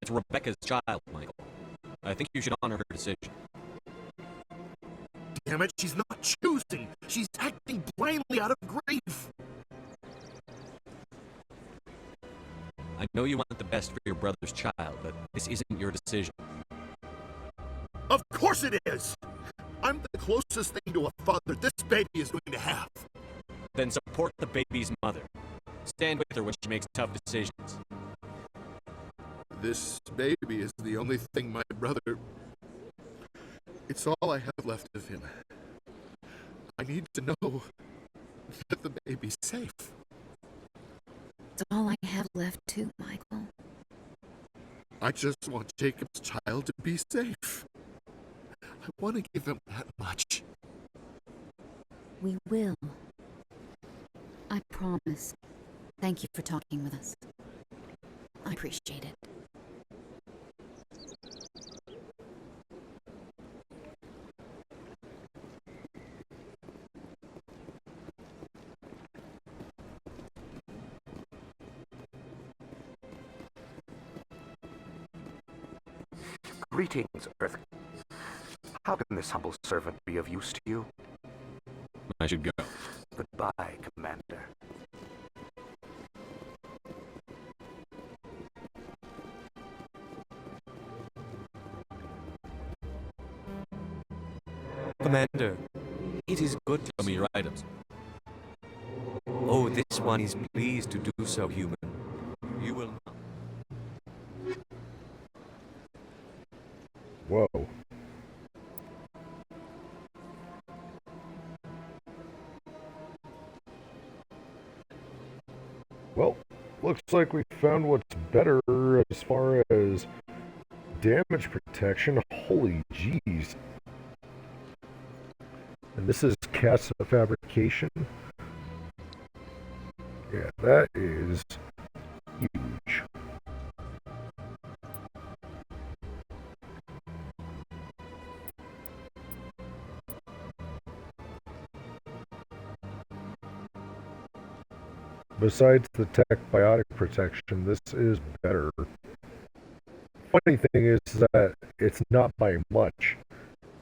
It's Rebecca's child, Michael. I think you should honor her decision. Damn it, she's not choosing. She's acting blindly out of grief. I know you want the best for your brother's child, but this isn't your decision. Of course it is! I'm the closest thing to a father this baby is going to have. Then support the baby's mother. Stand with her when she makes tough decisions. This baby is the only thing my brother... It's all I have left of him. I need to know that the baby's safe. It's all I have left too, Michael. I just want Jacob's child to be safe. I want to give him that much. We will. I promise. Thank you for talking with us. I appreciate it. Greetings, Earth. How can this humble servant be of use to you? I should go. Goodbye, Commander. Commander, it is good to show me your items. Oh, this one is pleased to do so, human. You will not. Whoa. Well, looks like we found what's better as far as damage protection. Holy jeez. And this is cast fabrication. Yeah, that is huge. Besides the tech biotic protection, this is better. Funny thing is that it's not by much,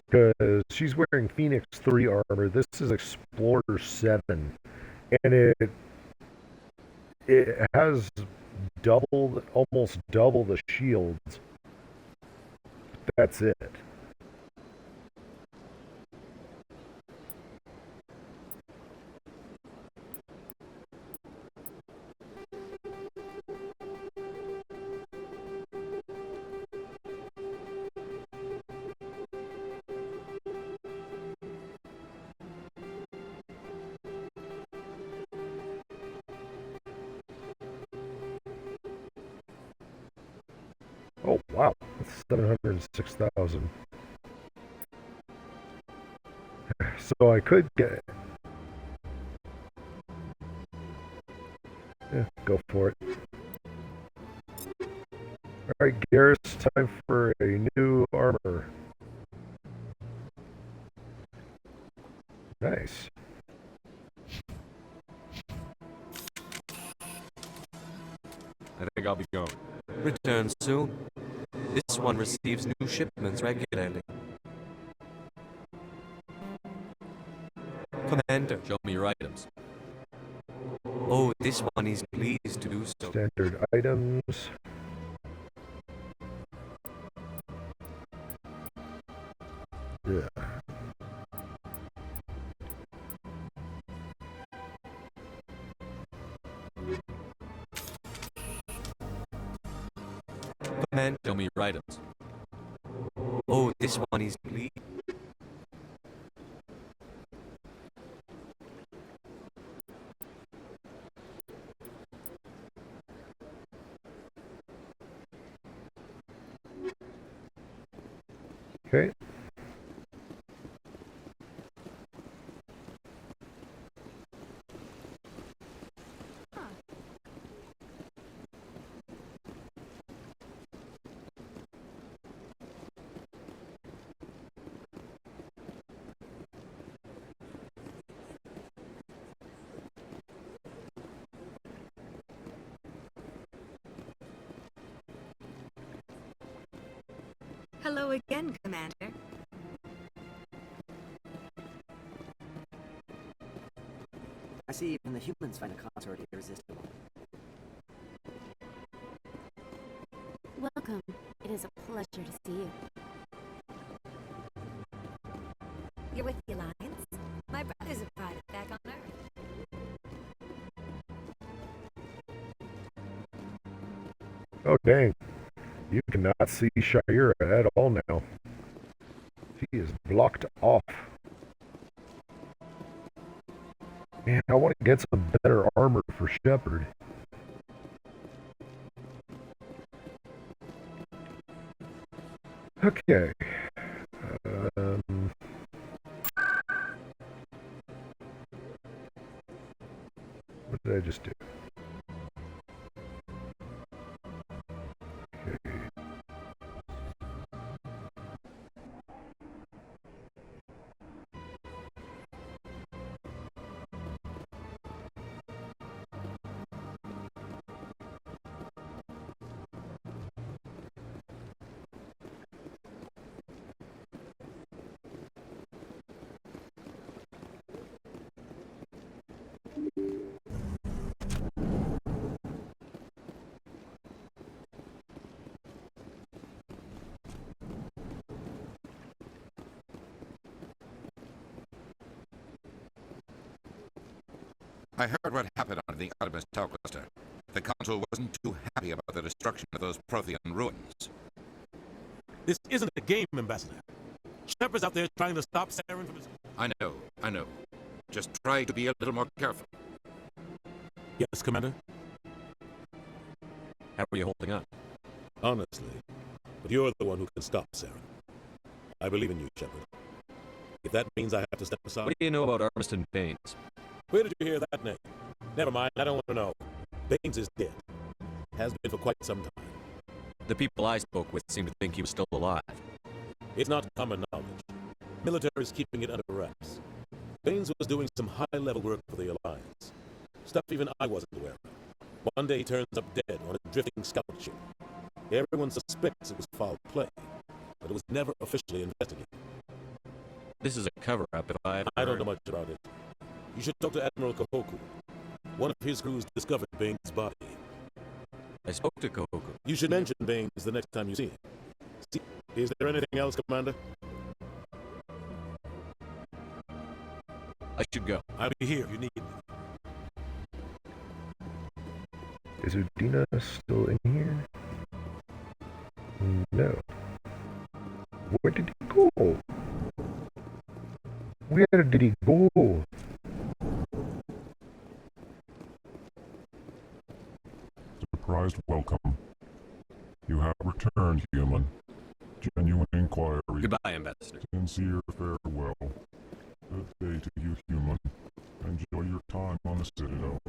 because she's wearing Phoenix 3 armor. This is Explorer 7, and it has almost double the shields. That's it. Oh, wow. That's 706,000. So I could get it. Yeah, go for it. Alright, Garrus, time for a new armor. Nice. I think I'll be going. Return soon. This one receives new shipments regularly. Commander. Show me your items. Oh, this one is pleased to do so. Standard items. Yeah. Man, show me your items. Oh, this one is clean. Okay. Hello again, Commander. I see even the humans find the consort irresistible. Welcome. It is a pleasure to see you. You're with the Alliance? My brother's a private back on Earth. Oh, dang. You cannot see Shira at all now. She is blocked off. Man, I want to get some better armor for Shepard. Okay. What did I just do? Okay. I heard what happened on the Artemis Tau cluster. The Council wasn't too happy about the destruction of those Prothean ruins. This isn't a game, Ambassador. Shepard's out there trying to stop Saren from his... I know. Just try to be a little more careful. Yes, Commander? How are you holding up? Honestly, but you're the one who can stop Saren. I believe in you, Shepard. If that means I have to step aside... What do you know about Armiston Baines? Where did you hear that name? Never mind, I don't want to know. Baines is dead. Has been for quite some time. The people I spoke with seemed to think he was still alive. It's not common knowledge. Military is keeping it under wraps. Baines was doing some high-level work for the Alliance. Stuff even I wasn't aware of. One day he turns up dead on a drifting scout ship. Everyone suspects it was foul play, but it was never officially investigated. This is a cover-up if I don't know much about it. You should talk to Admiral Kahoku. One of his crews discovered Baines' body. I spoke to Kahoku. You should mention Baines the next time you see him. See, is there anything else, Commander? I should go. I'll be here if you need me. Is Udina still in here? No. Where did he go? Where did he go? Surprised welcome. You have returned, human. Genuine inquiry. Goodbye, Ambassador. Sincere farewell. Good day to you, human. Enjoy your time on the Citadel.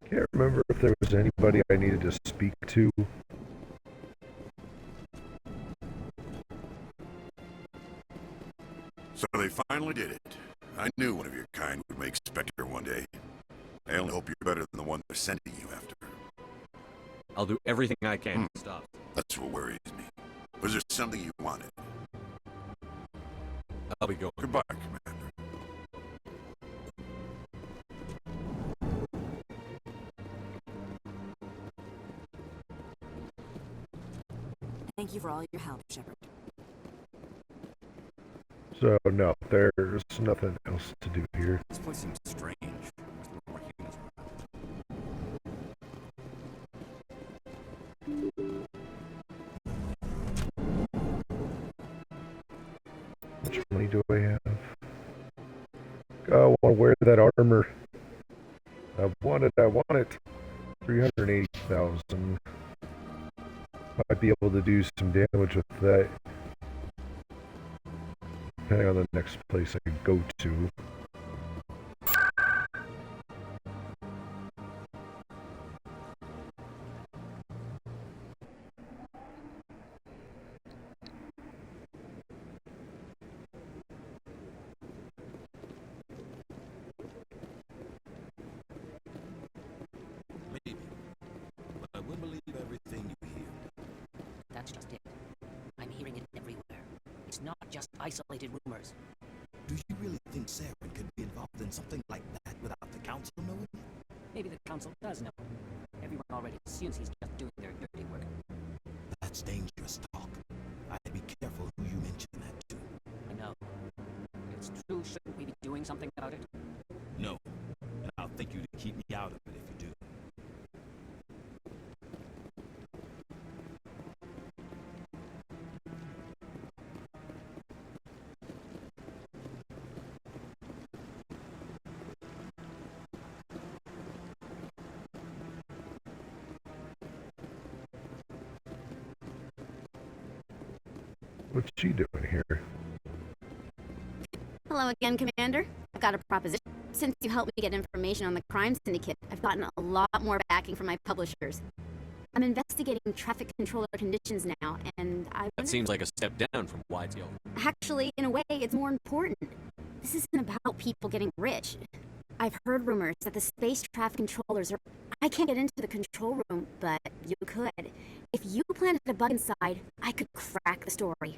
Can't remember if there was anybody I needed to speak to. So they finally did it. I knew one of your kind would make Spectre one day. I only hope you're better than the one they're sending you after. I'll do everything I can to stop. That's what worries me. Was there something you wanted? I'll be going. Goodbye, Commander. Thank you for all your help, Shepard. So, no, there's nothing else to do here. This place seems strange. There's more humans How much money do I have? I want to wear that armor. I want it. 380,000. Might be able to do some damage with that. Depending on the next place I go to. Maybe. But I wouldn't believe everything you hear. That's just it. I'm hearing it everywhere. It's not just isolated rumors. Do you really think Saren could be involved in something like that without the Council knowing? Maybe the Council does know. Everyone already assumes he's just doing their dirty work. That's dangerous talk. I'd be careful who you mention that to. I know. If it's true, shouldn't we be doing something about it? No. And I'll thank you to keep me out of it if you do. What's she doing here? Hello again, Commander. I've got a proposition. Since you helped me get information on the crime syndicate, I've gotten a lot more backing from my publishers. I'm investigating traffic controller conditions now, and That seems like a step down from YTL. Actually, in a way, it's more important. This isn't about people getting rich. I've heard rumors that the space traffic controllers are... I can't get into the control room, but you could. If you planted a bug inside, I could crack the story.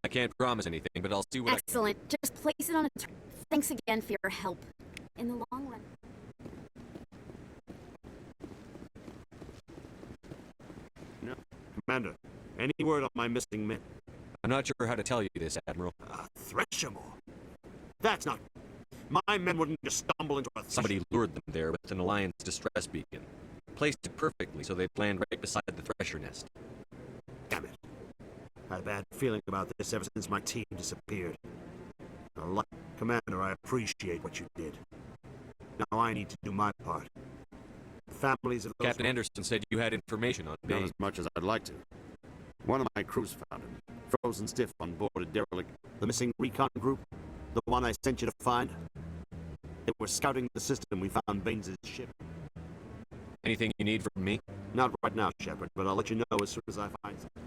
I can't promise anything, but I'll see what Excellent. Just place it on a... Thanks again for your help. In the long run... No. Commander, any word on my missing men? I'm not sure how to tell you this, Admiral. Threshamore? That's not... My men wouldn't just stumble into a... Somebody lured them there with an Alliance distress beacon. Placed it perfectly so they'd land right beside the Thresher nest. Damn it. I had a bad feeling about this ever since my team disappeared. Commander, I appreciate what you did. Now I need to do my part. The families of those... Captain Anderson said you had information on Not as much as I'd like to. One of my crews found him, frozen stiff on board a derelict. The missing recon group, the one I sent you to find. They were scouting the system. We found Baines' ship. Anything you need from me? Not right now, Shepard, but I'll let you know as soon as I find something.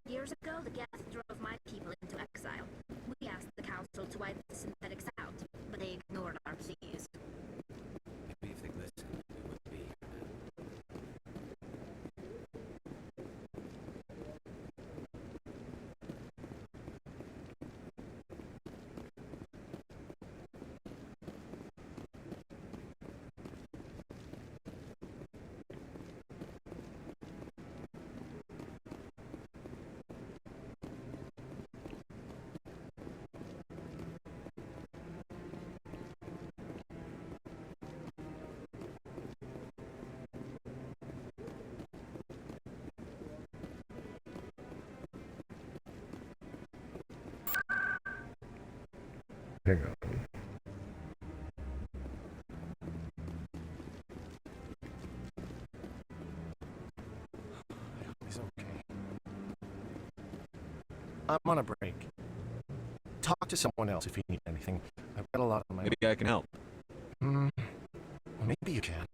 Years ago, the Geth drove my people into exile. We asked the Council to wipe the synthetics out, but they ignored our pleas. Maybe if they listened, we wouldn't be here hang on. He's okay. I'm on a break. Talk to someone else if you need anything. I've got a lot on my... Maybe I can help. Maybe you can.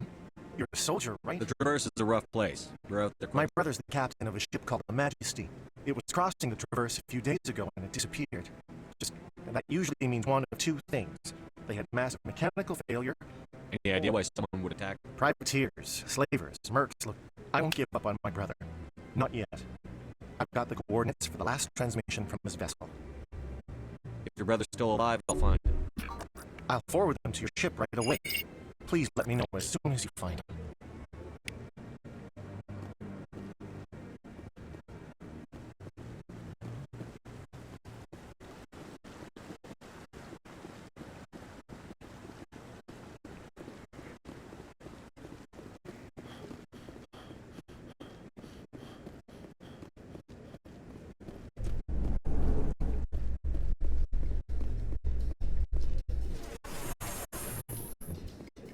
You're a soldier, right? The Traverse is a rough place. We're out there. My brother's the captain of a ship called the Majesty. It was crossing the Traverse a few days ago and it disappeared. That usually means one of two things. They had massive mechanical failure. Any idea why someone would attack? Privateers, slavers, mercs. Look, I won't give up on my brother. Not yet. I've got the coordinates for the last transmission from his vessel. If your brother's still alive, I'll find him. I'll forward them to your ship right away. Please let me know as soon as you find him.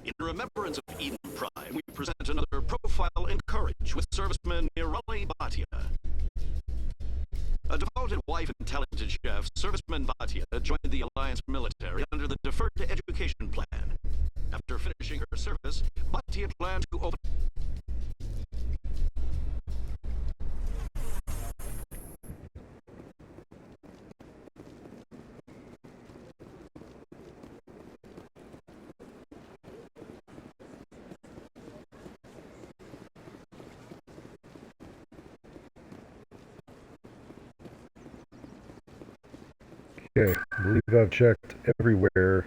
In remembrance of Eden Prime, we present another profile in courage with serviceman Mirali Bhatia. A devoted wife and talented chef, serviceman Bhatia joined the Alliance military under the Deferred Education Plan. After finishing her service, Bhatia planned to open... Okay, I believe I've checked everywhere.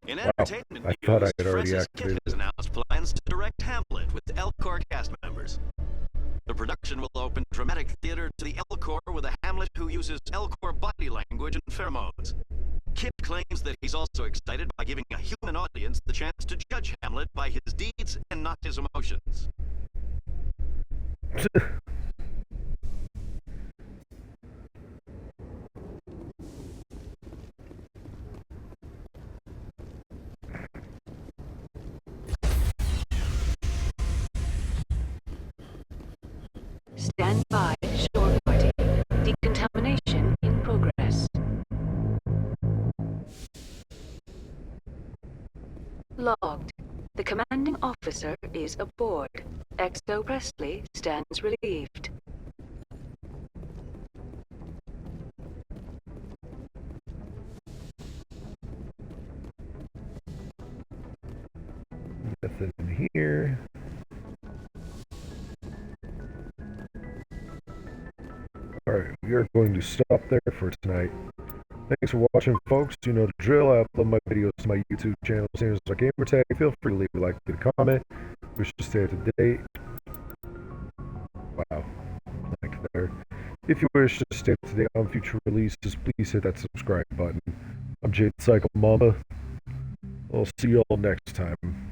In Wow, entertainment I thought I news, had already Francis activated Kidd has announced plans to direct Hamlet with Elcor cast members. The production will open dramatic theater to the Elcor with a Hamlet who uses Elcor body language and pheromones. Kidd claims that he's also excited by giving a human audience the chance to judge Hamlet by his deeds and not his emotions. Stand by, shore party. Decontamination in progress. Logged. The commanding officer is aboard. XO Presley stands relieved. Nothing in here. Alright, we are going to stop there for tonight. Thanks for watching, folks. You know the drill. I upload my videos to my YouTube channel, same as my gamer tag. Feel free to leave a like and a comment. Wish to stay up to date. Wow, like there. If you wish to stay up to date on future releases, please hit that subscribe button. I'm Jade Cycle Mamba. I'll see you all next time.